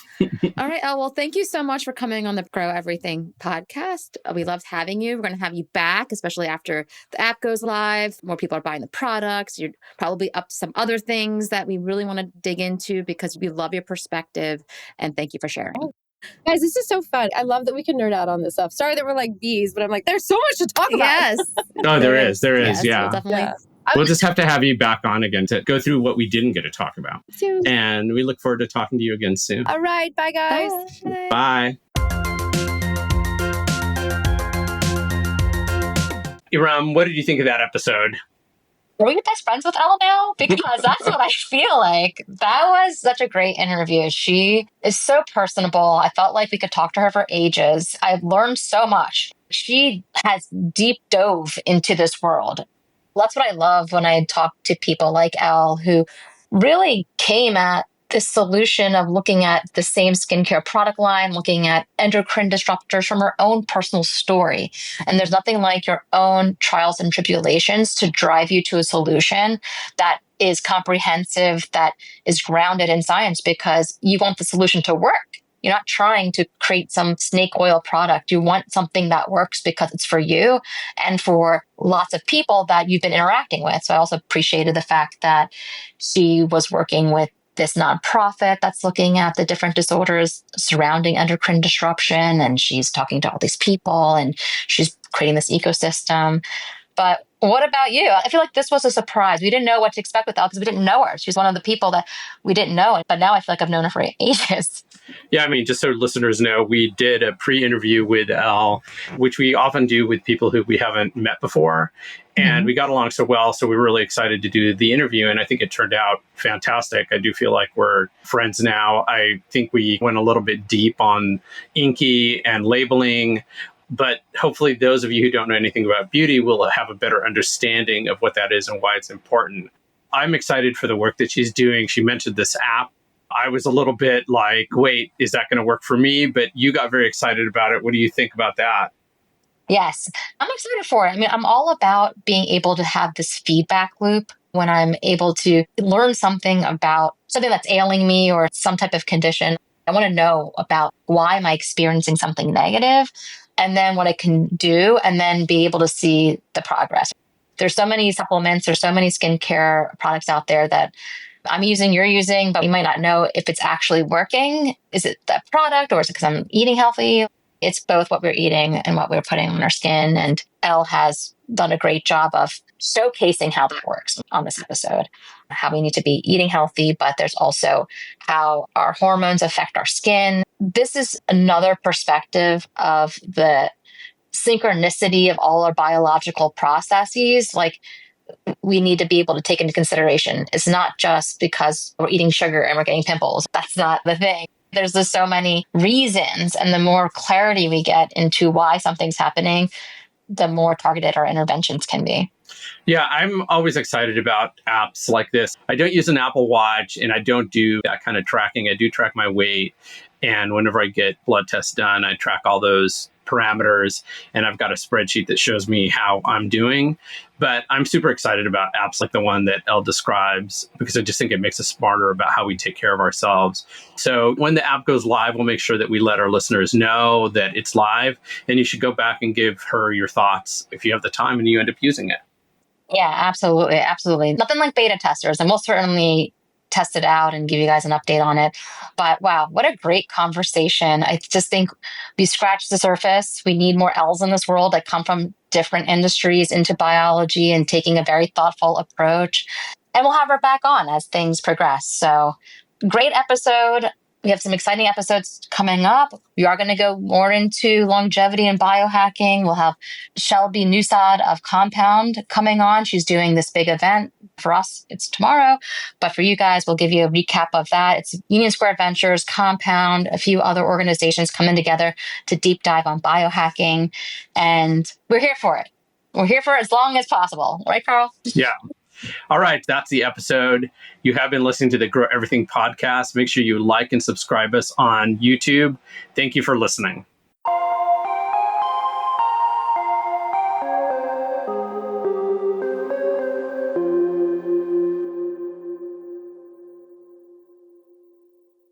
All right, Elle. Well, thank you so much for coming on the Grow Everything podcast. We loved having you. We're going to have you back, especially after the app goes live. More people are buying the products. You're probably up to some other things that we really want to dig into because we love your perspective. And thank you for sharing. Oh. Guys, this is so fun. I love that we can nerd out on this stuff. Sorry that we're like bees, but I'm like, there's so much to talk about. Yes. Oh, there is. Yes, Yeah. We'll definitely. We'll just have to have you back on again to go through what we didn't get to talk about. Soon. And we look forward to talking to you again soon. All right. Bye, guys. Bye. Bye. Erum, what did you think of that episode? Are we best friends with Elle now? Because that's what I feel like. That was such a great interview. She is so personable. I felt like we could talk to her for ages. I've learned so much. She has deep dove into this world. That's what I love when I talk to people like Elle who really came at this solution of looking at the same skincare product line, looking at endocrine disruptors from her own personal story. And there's nothing like your own trials and tribulations to drive you to a solution that is comprehensive, that is grounded in science because you want the solution to work. You're not trying to create some snake oil product. You want something that works because it's for you and for lots of people that you've been interacting with. So I also appreciated the fact that she was working with this nonprofit that's looking at the different disorders surrounding endocrine disruption. And she's talking to all these people and she's creating this ecosystem. But what about you? I feel like this was a surprise. We didn't know what to expect with Elle because we didn't know her. She's one of the people that we didn't know. But now I feel like I've known her for ages. Yeah, I mean, just so listeners know, we did a pre-interview with Elle, which we often do with people who we haven't met before. And we got along so well. So we were really excited to do the interview. And I think it turned out fantastic. I do feel like we're friends now. I think we went a little bit deep on INCI and labeling. But hopefully those of you who don't know anything about beauty will have a better understanding of what that is and why it's important. I'm excited for the work that she's doing. She mentioned this app. I was a little bit like, wait, is that going to work for me? But you got very excited about it. What do you think about that? Yes, I'm excited for it. I mean, I'm all about being able to have this feedback loop when I'm able to learn something about something that's ailing me or some type of condition. I want to know about why am I experiencing something negative and then what I can do and then be able to see the progress. There's so many supplements, there's so many skincare products out there that I'm using, you're using, but you might not know if it's actually working. Is it the product or is it because I'm eating healthy? It's both what we're eating and what we're putting on our skin. And Elle has done a great job of showcasing how that works on this episode, how we need to be eating healthy, but there's also how our hormones affect our skin. This is another perspective of the synchronicity of all our biological processes. Like, we need to be able to take into consideration. It's not just because we're eating sugar and we're getting pimples. That's not the thing. There's just so many reasons. And the more clarity we get into why something's happening, the more targeted our interventions can be. Yeah, I'm always excited about apps like this. I don't use an Apple Watch and I don't do that kind of tracking. I do track my weight. And whenever I get blood tests done, I track all those parameters and I've got a spreadsheet that shows me how I'm doing. But I'm super excited about apps like the one that Elle describes because I just think it makes us smarter about how we take care of ourselves. So when the app goes live, we'll make sure that we let our listeners know that it's live, and you should go back and give her your thoughts if you have the time and you end up using it. Yeah, absolutely. Absolutely. Nothing like beta testers. And we'll certainly test it out and give you guys an update on it. But wow, what a great conversation. I just think we scratched the surface. We need more L's in this world that come from different industries into biology and taking a very thoughtful approach. And we'll have her back on as things progress. So great episode. We have some exciting episodes coming up. We are going to go more into longevity and biohacking. We'll have Shelley Nusad of Compound coming on. She's doing this big event. For us, it's tomorrow. But for you guys, we'll give you a recap of that. It's Union Square Ventures, Compound, a few other organizations coming together to deep dive on biohacking. And we're here for it. We're here for it as long as possible. Right, Karl? Yeah. All right, that's the episode. You have been listening to the Grow Everything podcast. Make sure you like and subscribe us on YouTube. Thank you for listening.